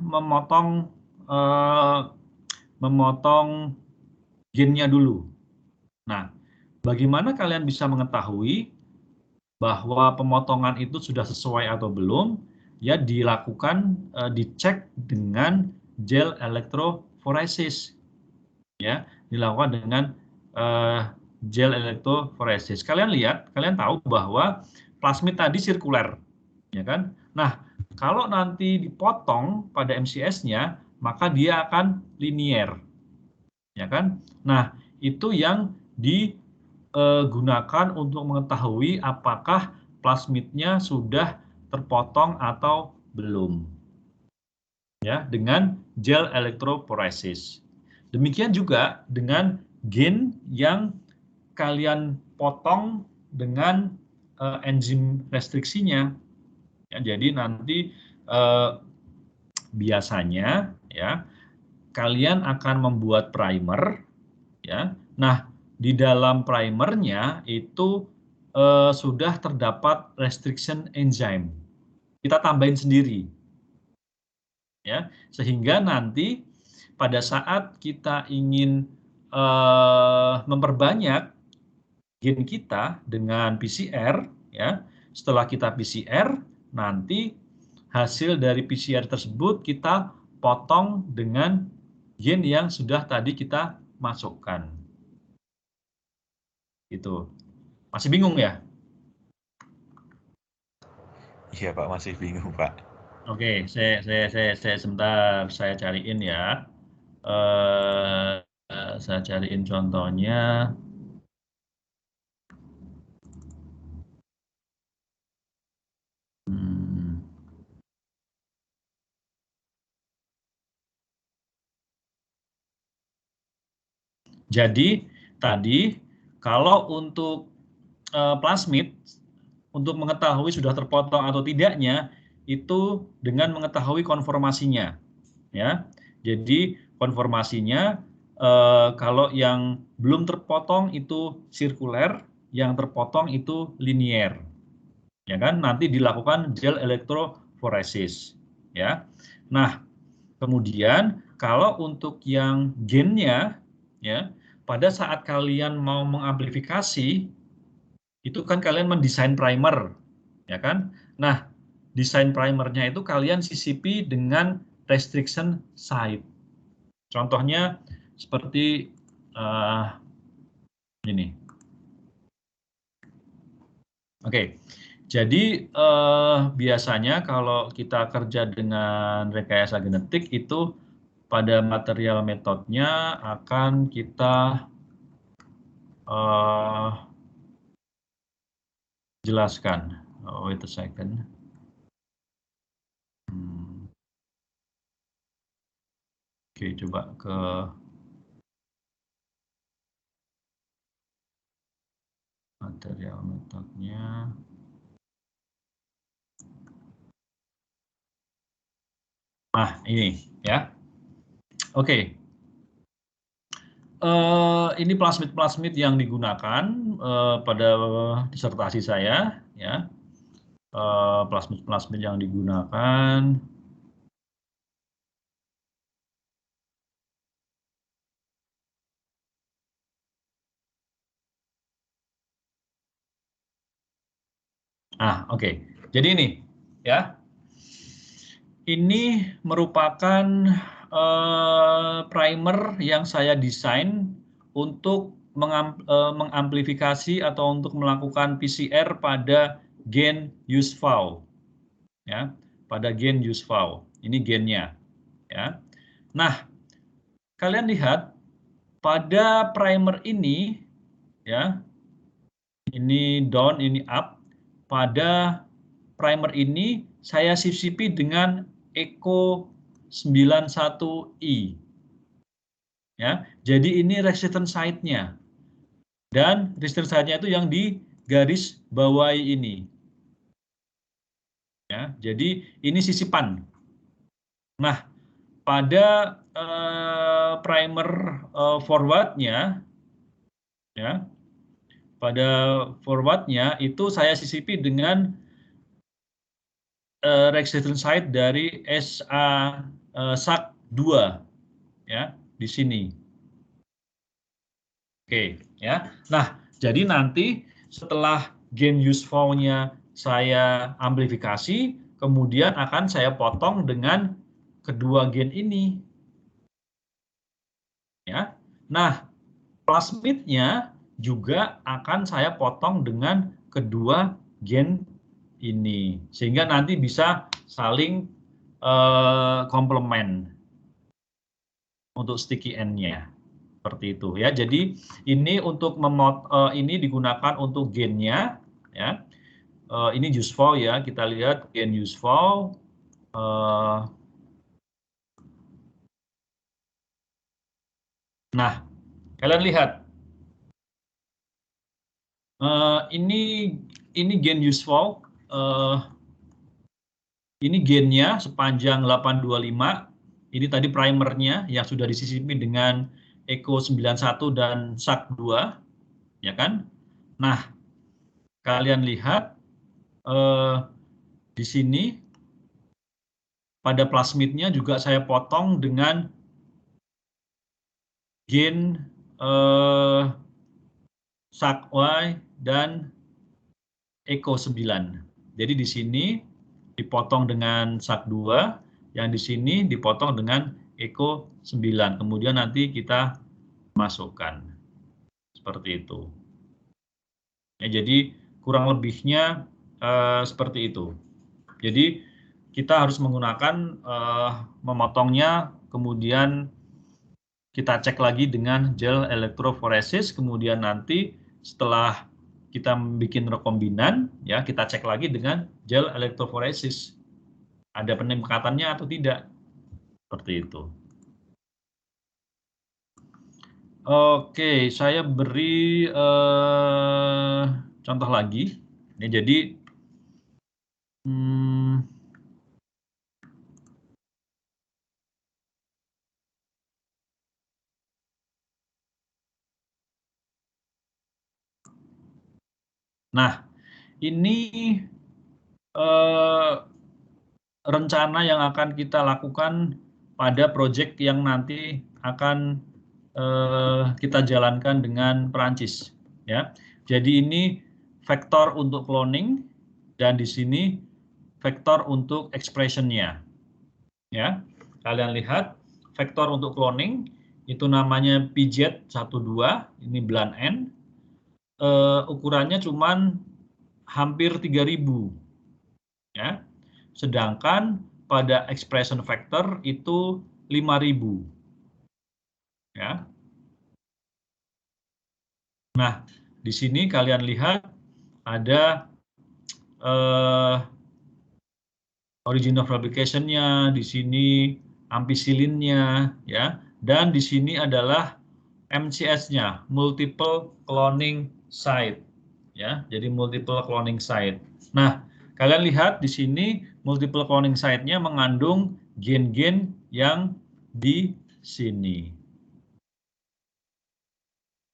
memotong gennya dulu. Nah, bagaimana kalian bisa mengetahui bahwa pemotongan itu sudah sesuai atau belum? Ya dilakukan, dicek dengan gel electrophoresis. Ya, dilakukan dengan gel electrophoresis. Kalian lihat, kalian tahu bahwa plasmid tadi sirkuler, ya kan? Nah, kalau nanti dipotong pada MCS-nya, maka dia akan linier, ya kan? Nah, itu yang digunakan untuk mengetahui apakah plasmidnya sudah terpotong atau belum, ya, dengan gel electrophoresis. Demikian juga dengan gen yang kalian potong dengan enzim restriksinya. Ya, jadi nanti biasanya ya kalian akan membuat primer, ya. Nah, di dalam primernya itu sudah terdapat restriction enzyme. Kita tambahin sendiri. ya, sehingga nanti pada saat kita ingin memperbanyak gen kita dengan PCR, ya, setelah kita PCR, nanti hasil dari PCR tersebut kita potong dengan gen yang sudah tadi kita masukkan. Itu masih bingung ya? Iya Pak, masih bingung Pak. Oke, saya sebentar saya cariin ya. Saya cariin contohnya. Jadi tadi kalau untuk plasmid, untuk mengetahui sudah terpotong atau tidaknya itu dengan mengetahui konformasinya, ya. Jadi konformasinya kalau yang belum terpotong itu sirkuler, yang terpotong itu linier, ya kan? Nanti dilakukan gel elektroforesis, ya. Nah, kemudian kalau untuk yang gennya, ya, pada saat kalian mau mengamplifikasi itu kan kalian mendesain primer, ya kan? Nah, desain primernya itu kalian sisipi dengan restriction site. Contohnya seperti ini. Oke, jadi biasanya kalau kita kerja dengan rekayasa genetik itu pada material metodenya akan kita jelaskan. Oh, wait a second. Oke, coba ke material metodenya. Nah, ini ya. Oke. Ini plasmid yang digunakan pada disertasi saya, ya. Plasmid yang digunakan. Oke. Jadi ini, ya. Ini merupakan primer yang saya desain untuk mengamplifikasi atau untuk melakukan PCR pada gen USFAW, ya, pada gen USFAW. Ini gennya, ya. Nah, kalian lihat pada primer ini, ya, ini down, ini up. Pada primer ini saya sisipi dengan Eco 91i. Ya, jadi ini resistance site-nya. Dan resistance site-nya itu yang di garis bawahi ini. Ya, jadi ini sisipan. Nah, pada primer forward-nya, ya, pada forward-nya itu saya sisipi dengan resistance site dari SAC2, ya, di sini. Oke, ya. Nah, jadi nanti setelah gen USFAW-nya saya amplifikasi, kemudian akan saya potong dengan kedua gen ini. Ya. Nah, plasmidnya juga akan saya potong dengan kedua gen ini, sehingga nanti bisa saling komplement untuk sticky end-nya. Seperti itu ya. Jadi ini untuk ini digunakan untuk gennya, ya. Ini USFAW ya. Kita lihat gen USFAW. Nah, kalian lihat. Ini gen USFAW. Ini gennya sepanjang 825. Ini tadi primernya yang sudah disisipi dengan Eco 91 dan SAC2, ya kan? Nah, kalian lihat di sini pada plasmidnya juga saya potong dengan gen SAC-Y dan ECO 9. Jadi di sini dipotong dengan SAC-2, yang di sini dipotong dengan ECO 9. Kemudian nanti kita masukkan. Seperti itu. Ya, jadi kurang lebihnya seperti itu. Jadi kita harus menggunakan memotongnya, kemudian kita cek lagi dengan gel elektroforesis, kemudian nanti setelah kita bikin rekombinan, ya kita cek lagi dengan gel elektroforesis. Ada peningkatannya atau tidak? Seperti itu. Oke, saya beri contoh lagi. Ya, jadi nah, ini rencana yang akan kita lakukan pada proyek yang nanti akan kita jalankan dengan Perancis. Ya, jadi ini vektor untuk cloning dan di sini vektor untuk expression-nya. Ya, kalian lihat vektor untuk cloning itu namanya PZ12, ini belan N. Ukurannya cuman hampir 3000, ya. Sedangkan pada expression factor itu 5000, ya. Nah, di sini kalian lihat ada origin of replication-nya, di sini ampicillin-nya, ya, dan di sini adalah MCS-nya, multiple cloning site, ya. Jadi multiple cloning site. Nah, kalian lihat di sini multiple cloning site-nya mengandung gen-gen yang di sini.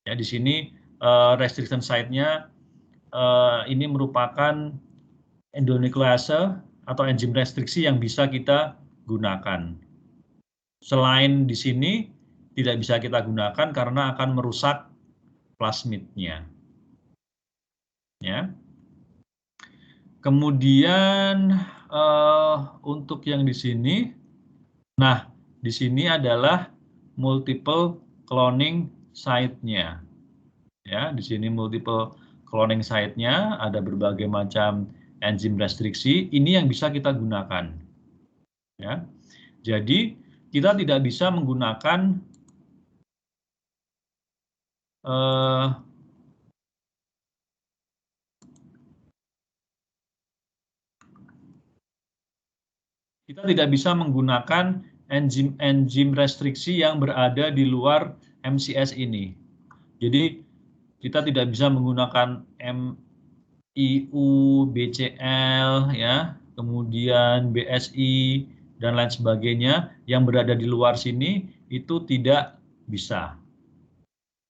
Ya, di sini restriction site-nya ini merupakan endonuklease atau enzim restriksi yang bisa kita gunakan. Selain di sini tidak bisa kita gunakan karena akan merusak plasmidnya. Ya. Kemudian untuk yang di sini, nah di sini adalah multiple cloning site-nya. Ya, di sini multiple cloning site-nya ada berbagai macam enzim restriksi. Ini yang bisa kita gunakan. Ya, jadi kita tidak bisa menggunakan kita tidak bisa menggunakan enzim restriksi yang berada di luar MCS ini. Jadi kita tidak bisa menggunakan MIU, BCL, ya, kemudian BSI dan lain sebagainya yang berada di luar sini itu tidak bisa.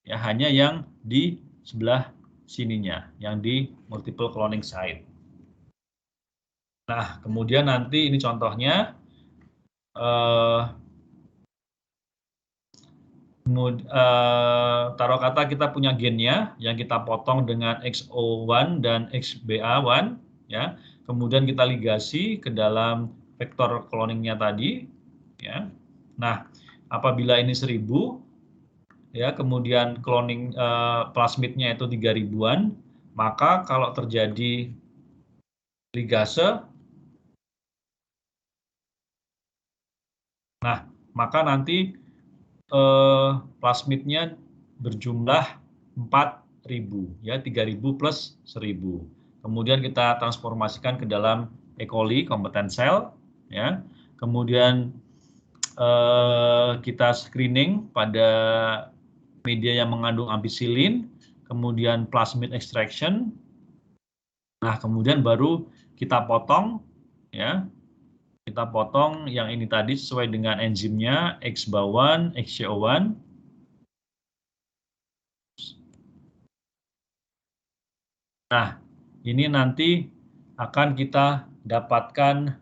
Ya, hanya yang di sebelah sininya, yang di multiple cloning site. Nah, kemudian nanti ini contohnya taruh kata kita punya gennya yang kita potong dengan XO1 dan XBA1, ya. Kemudian kita ligasi ke dalam vektor cloningnya tadi, ya. Nah, apabila ini 1000, ya, kemudian cloning plasmidnya itu 3000-an, maka kalau terjadi ligase, nah, maka nanti plasmidnya berjumlah 4000, ya, 3000 plus 1000. Kemudian kita transformasikan ke dalam E. coli competent cell, ya. Kemudian kita screening pada media yang mengandung ampicillin, kemudian plasmid extraction. Nah, kemudian baru kita potong, ya. Kita potong yang ini tadi sesuai dengan enzimnya XBA1, XCO1. Nah, ini nanti akan kita dapatkan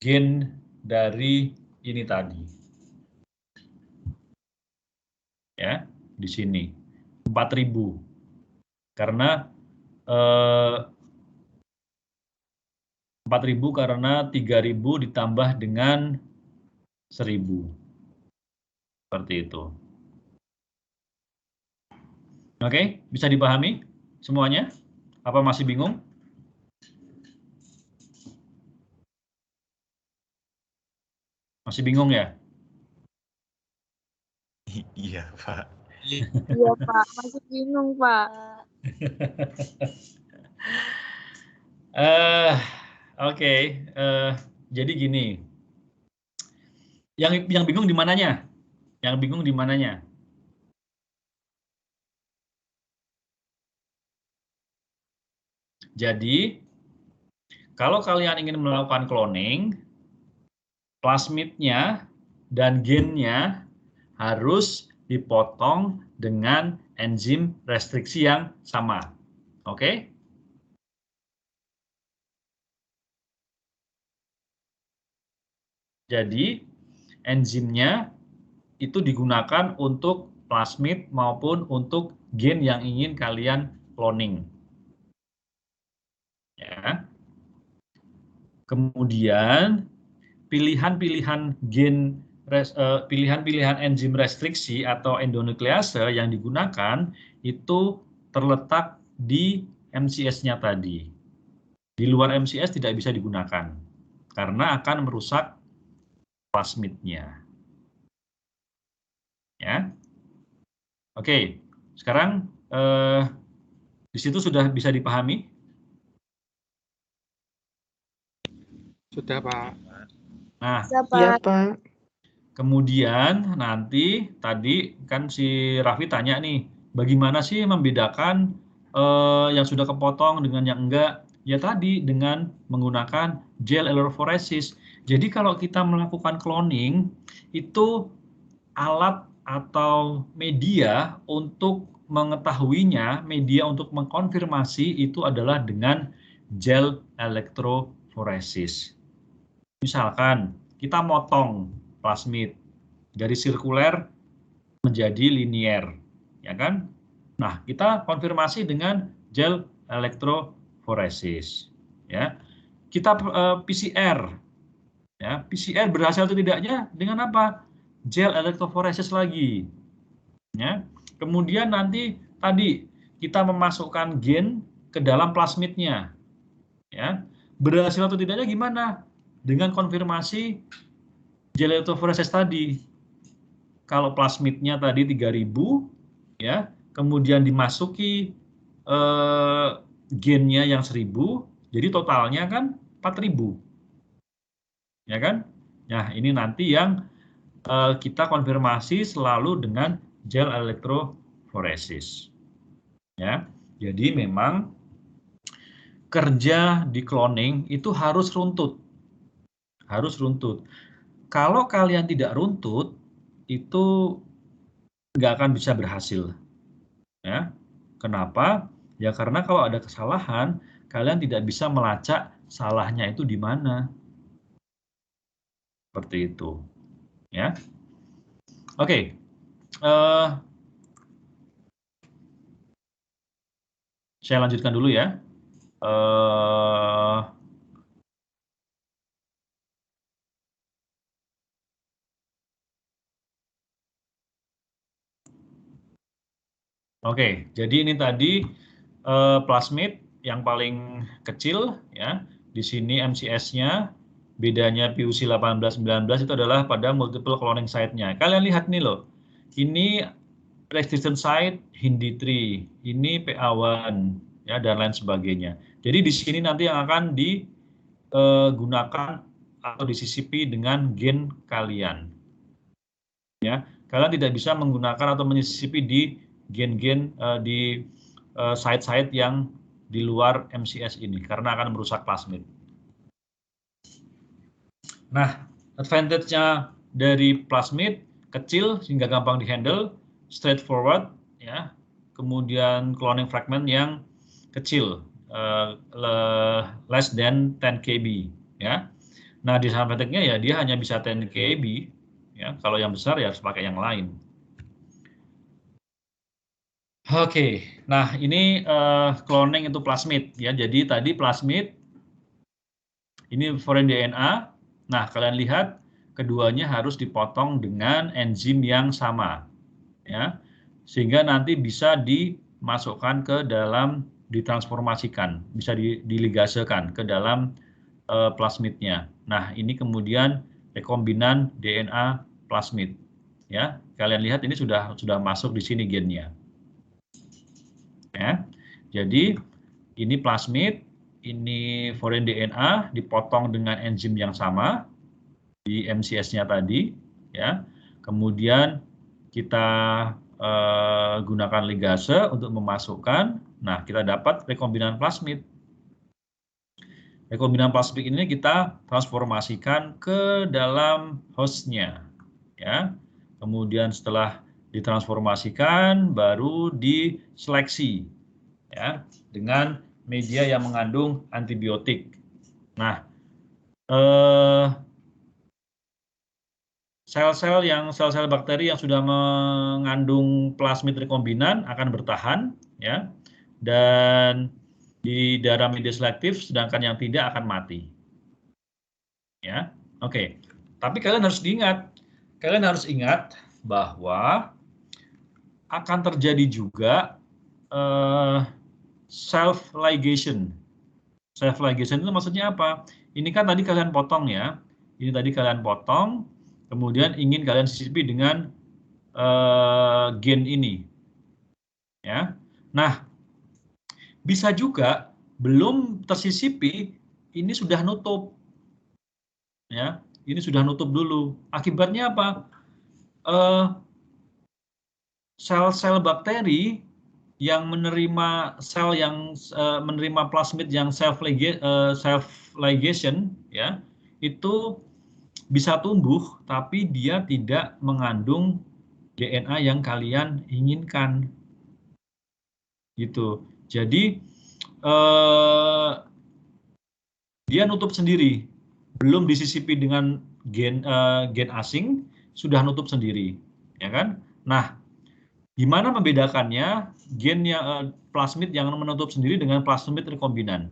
gen dari ini tadi. Ya, di sini 4.000. Karena 4.000 karena 3.000 ditambah dengan 1.000. Seperti itu. Oke, bisa dipahami semuanya? Apa masih bingung? Masih bingung ya? Iya, Pak. Iya, Pak. Masih bingung, Pak. Oke. Jadi gini. Yang bingung di mananya? Yang bingung di mananya? Jadi, kalau kalian ingin melakukan cloning, plasmidnya dan gennya harus dipotong dengan enzim restriksi yang sama. Oke? Jadi, enzimnya itu digunakan untuk plasmid maupun untuk gen yang ingin kalian cloning. Ya. Kemudian pilihan-pilihan gen pilihan-pilihan enzim restriksi atau endonuklease yang digunakan itu terletak di MCS-nya tadi. Di luar MCS tidak bisa digunakan karena akan merusak plasmidnya. Ya. Oke, sekarang di situ sudah bisa dipahami? Sudah, Pak. Nah, Iya, Pak. kemudian nanti tadi kan si Raffi tanya nih, bagaimana sih membedakan yang sudah kepotong dengan yang enggak? Ya tadi dengan menggunakan gel electrophoresis. Jadi kalau kita melakukan cloning itu alat atau media untuk mengetahuinya, media untuk mengkonfirmasi itu adalah dengan gel electrophoresis. Misalkan kita motong plasmid dari sirkuler menjadi linier, ya kan? Nah, kita konfirmasi dengan gel electrophoresis, ya. Kita PCR, ya. PCR berhasil atau tidaknya dengan apa? Gel electrophoresis lagi, ya. Kemudian nanti tadi kita memasukkan gen ke dalam plasmidnya, ya. Berhasil atau tidaknya gimana? Dengan konfirmasi gel electrophoresis tadi. Kalau plasmidnya tadi 3.000, ya, kemudian dimasuki gennya yang 1.000, jadi totalnya kan 4.000, ya kan? Nah, ini nanti yang kita konfirmasi selalu dengan gel electrophoresis, ya. Jadi memang kerja di cloning itu harus runtut, Kalau kalian tidak runtut, itu nggak akan bisa berhasil. Ya. Kenapa? Ya karena kalau ada kesalahan, kalian tidak bisa melacak salahnya itu di mana. Seperti itu. Ya. Oke. Saya lanjutkan dulu ya. Oke, jadi ini tadi plasmid yang paling kecil ya. Di sini MCS-nya bedanya PUC 1819 itu adalah pada multiple cloning site-nya. Kalian lihat nih loh. Ini restriction site Hindi3, ini PA1 ya dan lain sebagainya. Jadi di sini nanti yang akan digunakan atau disisipi dengan gen kalian. Ya, kalian tidak bisa menggunakan atau menyisipi di gen-gen di site-site yang di luar MCS ini karena akan merusak plasmid. Nah, advantage-nya dari plasmid kecil sehingga gampang dihandle, straightforward ya. Kemudian cloning fragment yang kecil, less than 10 KB ya. Nah, disinfektannya ya dia hanya bisa 10 kb, ya. Kalau yang besar ya harus pakai yang lain. Oke, nah ini cloning itu plasmid ya. Jadi tadi plasmid ini foreign DNA. Nah, kalian lihat keduanya harus dipotong dengan enzim yang sama, ya, sehingga nanti bisa dimasukkan ke dalam, ditransformasikan, bisa diligasekan ke dalam plasmidnya. Nah, ini kemudian rekombinan DNA plasmid, ya. Kalian lihat ini sudah masuk di sini gennya. Ya. Jadi ini plasmid, ini foreign DNA dipotong dengan enzim yang sama di MCS-nya tadi, ya. Kemudian kita gunakan ligase untuk memasukkan. Nah, kita dapat rekombinan plasmid. Rekombinan plasmid ini kita transformasikan ke dalam hostnya, ya. Kemudian setelah ditransformasikan baru diseleksi, ya, dengan media yang mengandung antibiotik. Nah, sel-sel bakteri yang sudah mengandung plasmid rekombinan akan bertahan, ya, dan di darah media selektif, sedangkan yang tidak akan mati, ya. Oke, tapi kalian harus ingat bahwa akan terjadi juga self ligation. Self ligation itu maksudnya apa? Ini kan tadi kalian potong, ya. Ini tadi kalian potong, kemudian ingin kalian sisipi dengan gen ini, ya. Nah, bisa juga belum tersisipi, ini sudah nutup, ya. Ini sudah nutup dulu. Akibatnya apa? Sel-sel bakteri yang menerima menerima plasmid yang self ligation, ya, itu bisa tumbuh, tapi dia tidak mengandung DNA yang kalian inginkan, gitu. Jadi dia nutup sendiri, belum disisipi dengan gen asing, sudah nutup sendiri, ya kan? Nah, gimana membedakannya gennya plasmid yang menutup sendiri dengan plasmid rekombinan?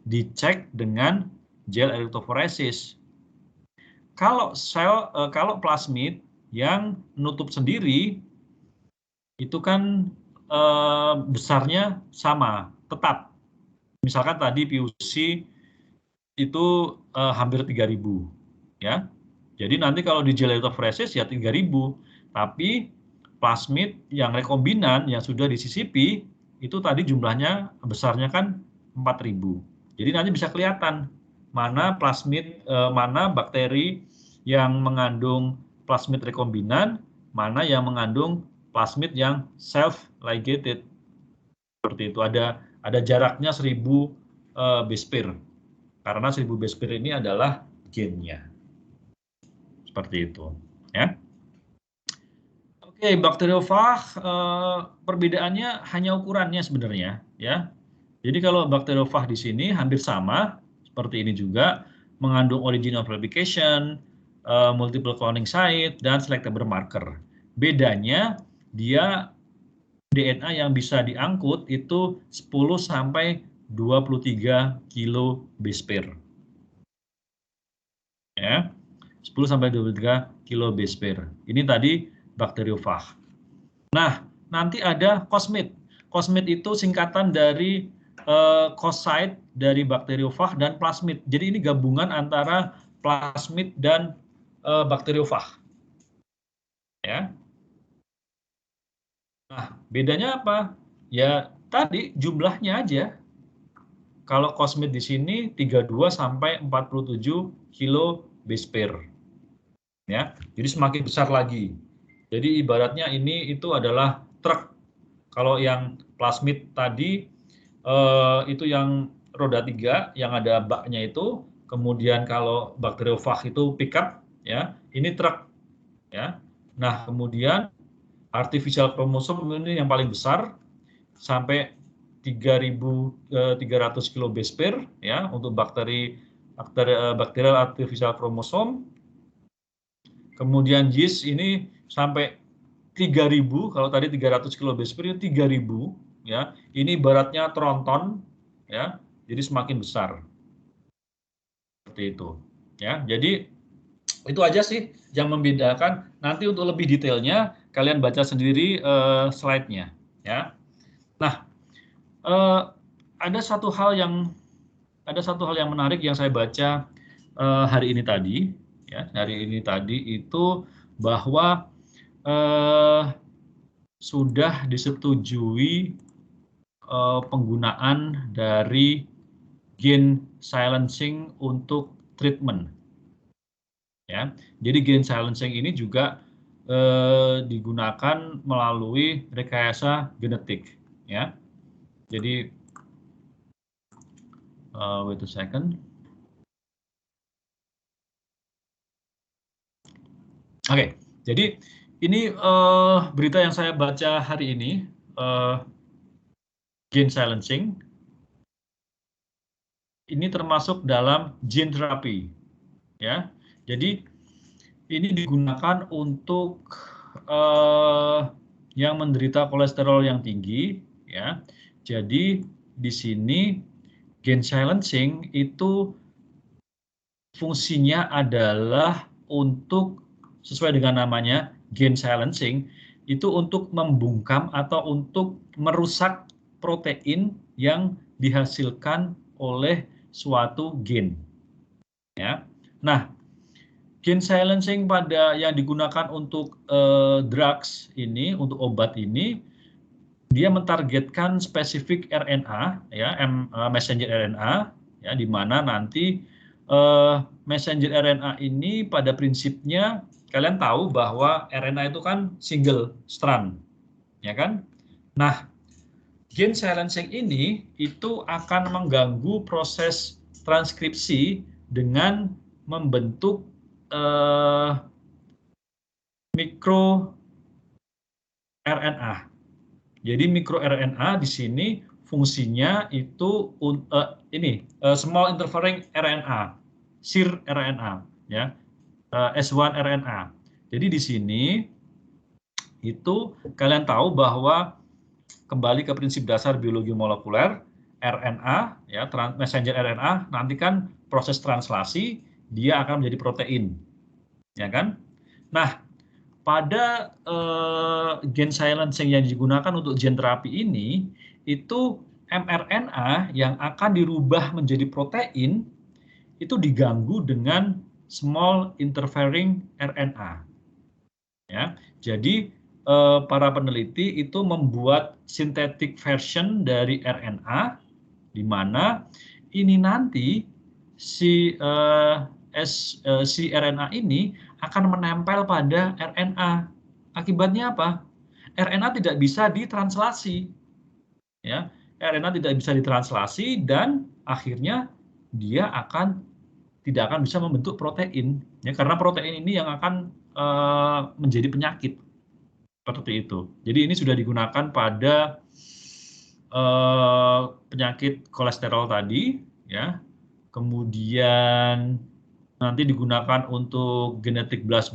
Dicek dengan gel electrophoresis. Kalau plasmid yang nutup sendiri itu kan besarnya sama, tetap. Misalkan tadi PUC itu hampir 3.000, ya. Jadi nanti kalau di gel electrophoresis ya 3.000, tapi plasmid yang rekombinan yang sudah disisipi itu tadi jumlahnya besarnya kan 4.000. Jadi nanti bisa kelihatan mana mana bakteri yang mengandung plasmid rekombinan, mana yang mengandung plasmid yang self ligated. Seperti itu, ada jaraknya 1.000 base pair. Karena 1.000 base pair ini adalah gennya. Seperti itu, ya. Oke, bakteriofag perbedaannya hanya ukurannya sebenarnya, ya. Jadi kalau bakteriofag di sini hampir sama seperti ini juga, mengandung origin of replication, multiple cloning site, dan selectable marker. Bedanya dia DNA yang bisa diangkut itu 10 sampai 23 kilo base pair. Ya. 10 sampai 23 kilo base pair. Ini tadi bakteriofag. Nah, nanti ada cosmid. Cosmid itu singkatan dari cosite dari bakteriofag dan plasmid. Jadi ini gabungan antara plasmid dan bakteriofag. Ya. Nah, bedanya apa? Ya, tadi jumlahnya aja. Kalau cosmid di sini 32 sampai 47 kilo base pair. Ya, jadi semakin besar lagi. Jadi ibaratnya ini itu adalah truk. Kalau yang plasmid tadi itu yang roda 3 yang ada baknya itu, kemudian kalau bakteriofag itu pickup, ya, ini truk, ya. Nah, kemudian artificial chromosome ini yang paling besar sampai 3.300 kilo base pair, ya, untuk bakteri bacterial artificial chromosome. Kemudian yeast ini sampai 3000, kalau tadi 300 kilobase per 3000 ya. Ini ibaratnya tronton ya. Jadi semakin besar. Seperti itu ya. Jadi itu aja sih yang membedakan. Nanti untuk lebih detailnya kalian baca sendiri slide-nya ya. Nah, ada satu hal yang menarik yang saya baca hari ini tadi ya. Hari ini tadi itu bahwa sudah disetujui penggunaan dari gene silencing untuk treatment. Ya, jadi gene silencing ini juga digunakan melalui rekayasa genetik. Ya, jadi wait a second. Oke, jadi ini berita yang saya baca hari ini, gene silencing. Ini termasuk dalam gene therapy, ya. Jadi ini digunakan untuk yang menderita kolesterol yang tinggi, ya. Jadi di sini gene silencing itu fungsinya adalah untuk, sesuai dengan namanya, gene silencing itu untuk membungkam atau untuk merusak protein yang dihasilkan oleh suatu gen. Ya. Nah, gene silencing pada yang digunakan untuk drugs ini, untuk obat ini, dia mentargetkan spesifik RNA, ya, messenger RNA, ya, di mana nanti messenger RNA ini pada prinsipnya kalian tahu bahwa RNA itu kan single strand, ya kan? Nah, gene silencing ini itu akan mengganggu proses transkripsi dengan membentuk mikro RNA. Jadi mikro RNA di sini fungsinya itu small interfering RNA, SIR RNA, ya, S1 RNA. Jadi di sini itu kalian tahu bahwa kembali ke prinsip dasar biologi molekuler, RNA, ya, messenger RNA, nanti kan proses translasi, dia akan menjadi protein, ya kan? Nah, pada gene silencing yang digunakan untuk gene terapi ini, itu mRNA yang akan dirubah menjadi protein, itu diganggu dengan small interfering RNA. Ya, jadi para peneliti itu membuat synthetic version dari RNA, di mana ini nanti si RNA ini akan menempel pada RNA. Akibatnya apa? RNA tidak bisa ditranslasi. Ya, RNA tidak bisa ditranslasi dan akhirnya dia tidak akan bisa membentuk protein. Ya, karena protein ini yang akan menjadi penyakit. Seperti itu. Jadi ini sudah digunakan pada penyakit kolesterol tadi, ya. Kemudian nanti digunakan untuk genetic blood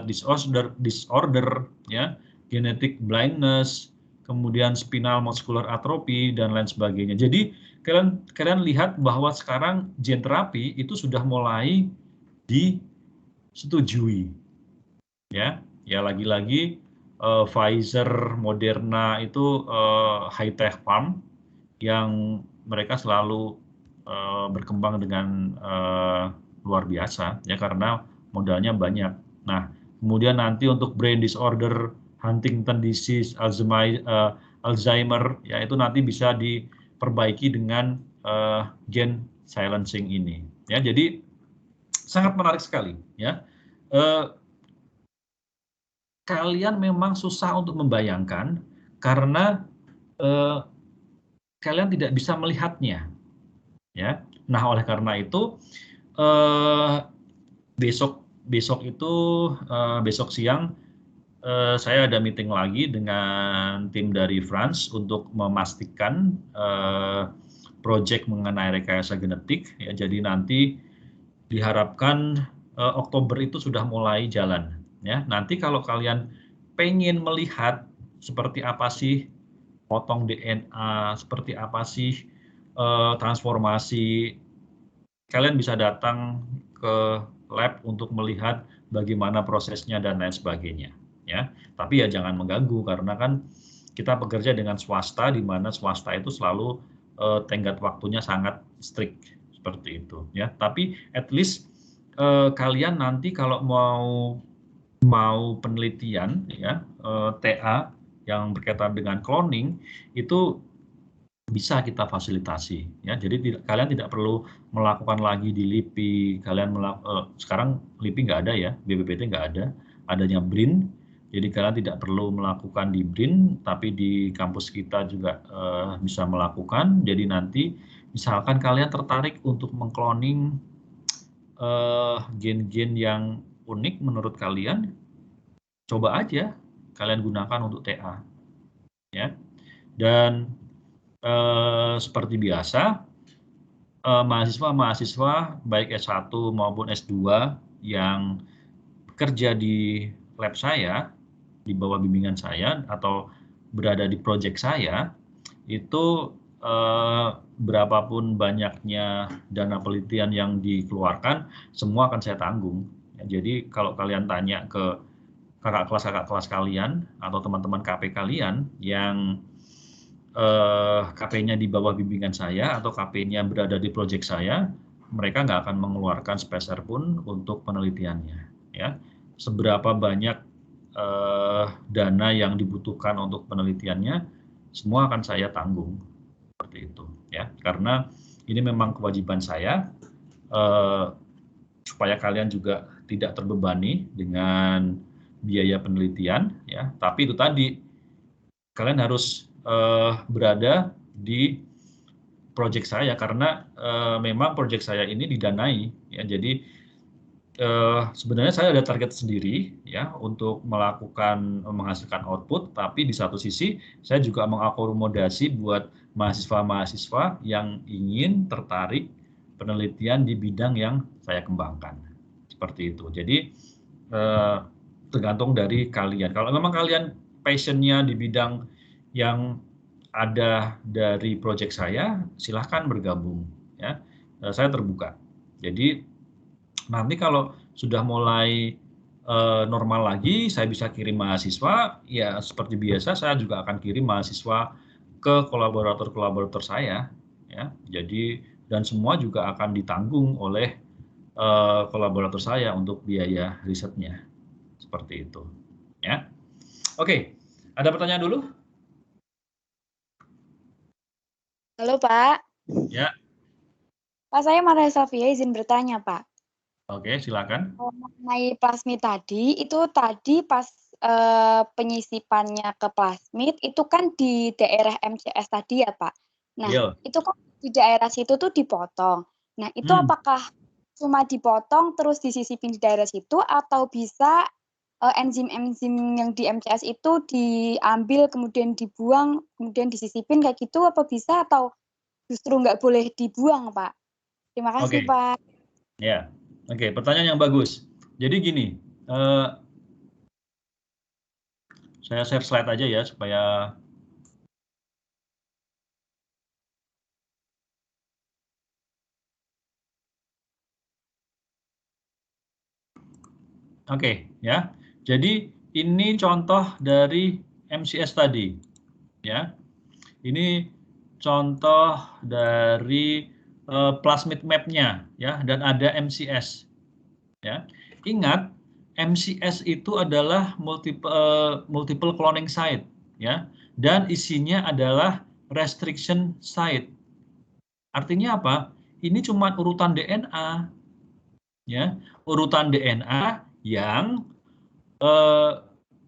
disorder, ya, genetic blindness, kemudian spinal muscular atrophy dan lain sebagainya. Jadi kalian lihat bahwa sekarang gene terapi itu sudah mulai disetujui, ya. Ya, lagi-lagi Pfizer, Moderna itu high-tech farm yang mereka selalu berkembang dengan luar biasa, ya, karena modalnya banyak. Nah, kemudian nanti untuk brain disorder, Huntington disease, Alzheimer, ya, itu nanti bisa diperbaiki dengan gene silencing ini. Ya, jadi sangat menarik sekali, ya. Kalian memang susah untuk membayangkan karena kalian tidak bisa melihatnya, ya. Nah, oleh karena itu besok siang saya ada meeting lagi dengan tim dari France untuk memastikan project mengenai rekayasa genetik, ya. Jadi nanti diharapkan Oktober itu sudah mulai jalan, ya. Nanti kalau kalian pengen melihat seperti apa sih potong DNA, seperti apa sih transformasi, kalian bisa datang ke lab untuk melihat bagaimana prosesnya dan lain sebagainya, ya. Tapi ya jangan mengganggu karena kan kita bekerja dengan swasta, di mana swasta itu selalu tenggat waktunya sangat strict seperti itu, ya. Tapi at least kalian nanti kalau mau penelitian, ya, TA yang berkaitan dengan cloning itu bisa kita fasilitasi, ya. Jadi kalian tidak perlu melakukan lagi di LIPI. Kalian sekarang LIPI nggak ada, ya, BPPT nggak ada, adanya BRIN. Jadi kalian tidak perlu melakukan di BRIN, tapi di kampus kita juga bisa melakukan. Jadi nanti misalkan kalian tertarik untuk mengkloning gen-gen yang unik menurut kalian, coba aja kalian gunakan untuk TA, ya. Dan seperti biasa, mahasiswa-mahasiswa baik S1 maupun S2 yang bekerja di lab saya, di bawah bimbingan saya, atau berada di proyek saya, itu berapapun banyaknya dana penelitian yang dikeluarkan, semua akan saya tanggung. Jadi kalau kalian tanya ke kakak kelas kalian atau teman-teman KP kalian yang KP-nya di bawah bimbingan saya atau KP-nya berada di proyek saya, mereka nggak akan mengeluarkan sepeser pun untuk penelitiannya, ya. Seberapa banyak dana yang dibutuhkan untuk penelitiannya, semua akan saya tanggung, seperti itu, ya. Karena ini memang kewajiban saya supaya kalian juga tidak terbebani dengan biaya penelitian, ya. Tapi itu tadi, kalian harus berada di proyek saya karena memang proyek saya ini didanai, ya. Jadi sebenarnya saya ada target sendiri, ya, untuk menghasilkan output, tapi di satu sisi saya juga mengakomodasi buat mahasiswa-mahasiswa yang ingin tertarik penelitian di bidang yang saya kembangkan, seperti itu. Jadi tergantung dari kalian. Kalau memang kalian passionnya di bidang yang ada dari proyek saya, silahkan bergabung, ya. Saya terbuka. Jadi nanti kalau sudah mulai normal lagi, saya bisa kirim mahasiswa, ya seperti biasa saya juga akan kirim mahasiswa ke kolaborator-kolaborator saya, ya. Jadi dan semua juga akan ditanggung oleh kolaborator saya untuk biaya risetnya, seperti itu, ya. Oke, ada pertanyaan dulu? Halo Pak. Ya. Pak, saya Maria Safia izin bertanya Pak. Oke, silakan. Mengenai plasmid tadi, itu tadi pas penyisipannya ke plasmid, itu kan di daerah MCS tadi ya Pak. Nah, itu kan di daerah situ tuh dipotong. Nah, itu apakah cuma dipotong terus disisipin di daerah situ, atau bisa enzim-enzim yang di MCS itu diambil kemudian dibuang kemudian disisipin kayak gitu, apa bisa, atau justru nggak boleh dibuang Pak? Terima kasih Pak. Ya, oke, pertanyaan yang bagus. Jadi gini, saya share slide aja ya supaya oke, ya. Jadi ini contoh dari MCS tadi, ya. Ini contoh dari plasmid map-nya, ya, dan ada MCS, ya. Ingat, MCS itu adalah multiple cloning site, ya, dan isinya adalah restriction site. Artinya apa? Ini cuma urutan DNA, ya, urutan DNA yang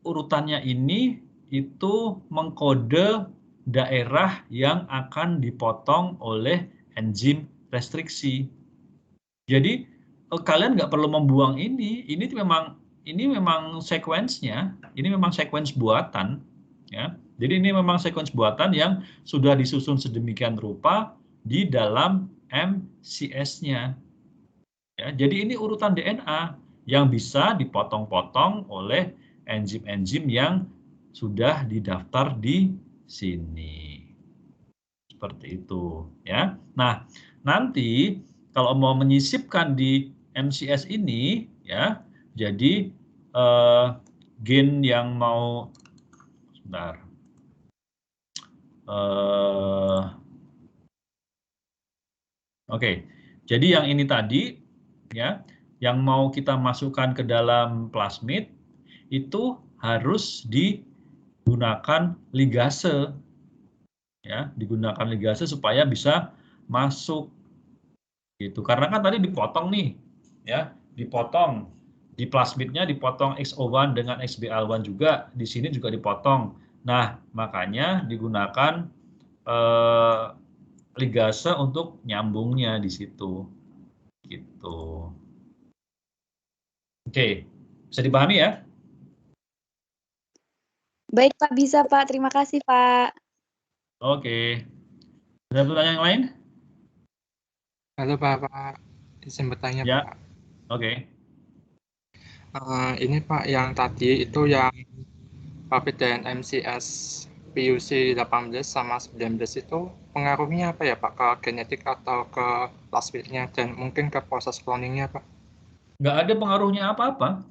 urutannya ini itu mengkode daerah yang akan dipotong oleh enzim restriksi. Jadi kalian nggak perlu membuang ini memang sequence-nya, ini memang sequence buatan, ya. Jadi ini memang sequence buatan yang sudah disusun sedemikian rupa di dalam MCS-nya. Ya, jadi ini urutan DNA yang bisa dipotong-potong oleh enzim-enzim yang sudah didaftar di sini. Seperti itu, ya. Nah, nanti kalau mau menyisipkan di MCS ini, ya, jadi gen yang mau, sebentar. Oke, jadi yang ini tadi, ya, yang mau kita masukkan ke dalam plasmid itu harus digunakan ligase, ya, digunakan ligase supaya bisa masuk, gitu. Karena kan tadi dipotong nih, ya, dipotong di plasmidnya, dipotong XO1 dengan XBL1 juga, di sini juga dipotong. Nah, makanya digunakan ligase untuk nyambungnya di situ, gitu. Oke, bisa dipahami ya? Baik Pak, bisa Pak. Terima kasih Pak. Oke. Ada pertanyaan yang lain? Halo Pak, izin bertanya Ya. Pak. Oke. Ini Pak, yang tadi itu yang perbedaan MCS PUC 18 sama 19 itu pengaruhnya apa ya Pak, ke genetik atau ke plasmidnya dan mungkin ke proses cloningnya Pak? Nggak ada pengaruhnya apa-apa.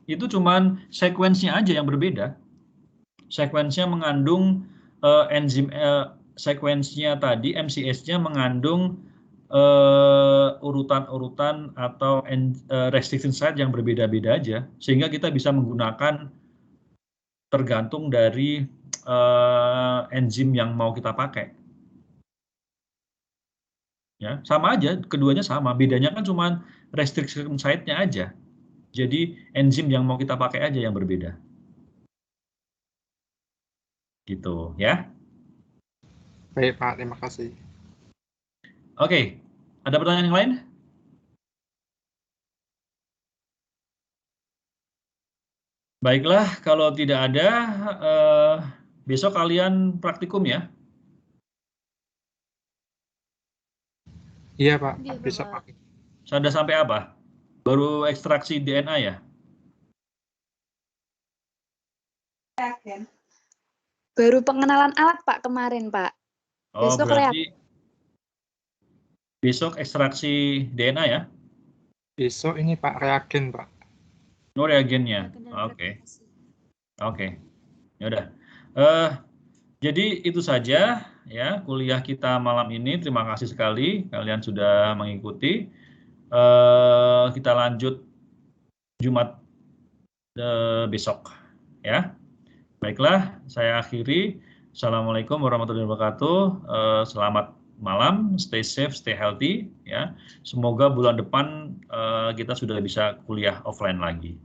Itu cuman sekuensinya aja yang berbeda. Sekuensinya mengandung enzim, sekuensinya tadi MCS-nya mengandung urutan-urutan atau restriction site yang berbeda-beda aja, sehingga kita bisa menggunakan tergantung dari enzim yang mau kita pakai. Ya, sama aja, keduanya sama. Bedanya kan cuma restriction site-nya aja. Jadi enzim yang mau kita pakai aja yang berbeda. Gitu, ya. Baik Pak, terima kasih. Oke, ada pertanyaan yang lain? Baiklah, kalau tidak ada, besok kalian praktikum ya? Iya Pak, Iya, bisa Bapak. Pak. Sudah sampai apa? Baru ekstraksi DNA ya? Baru pengenalan alat Pak kemarin Pak. Oh, Besok berarti besok ekstraksi DNA ya? Besok ini Pak, reagen Pak. Oh, reagennya. Oke. Oke. Ya udah. Jadi itu saja ya kuliah kita malam ini. Terima kasih sekali kalian sudah mengikuti. Kita lanjut Jumat besok ya. Baiklah, saya akhiri. Assalamualaikum warahmatullahi wabarakatuh. Selamat malam, stay safe, stay healthy ya. Semoga bulan depan kita sudah bisa kuliah offline lagi.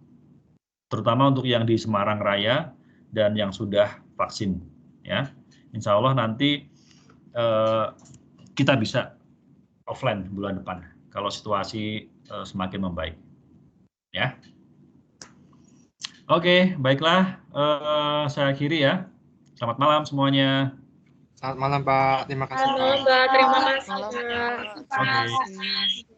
Terutama untuk yang di Semarang Raya dan yang sudah vaksin ya. Insya Allah nanti kita bisa offline bulan depan kalau situasi semakin membaik ya. Oke, baiklah, saya akhiri ya. Selamat malam semuanya. Selamat malam Pak, terima kasih Pak. Halo Mbak, terima kasih Malam, Mbak. terima Oke. kasih.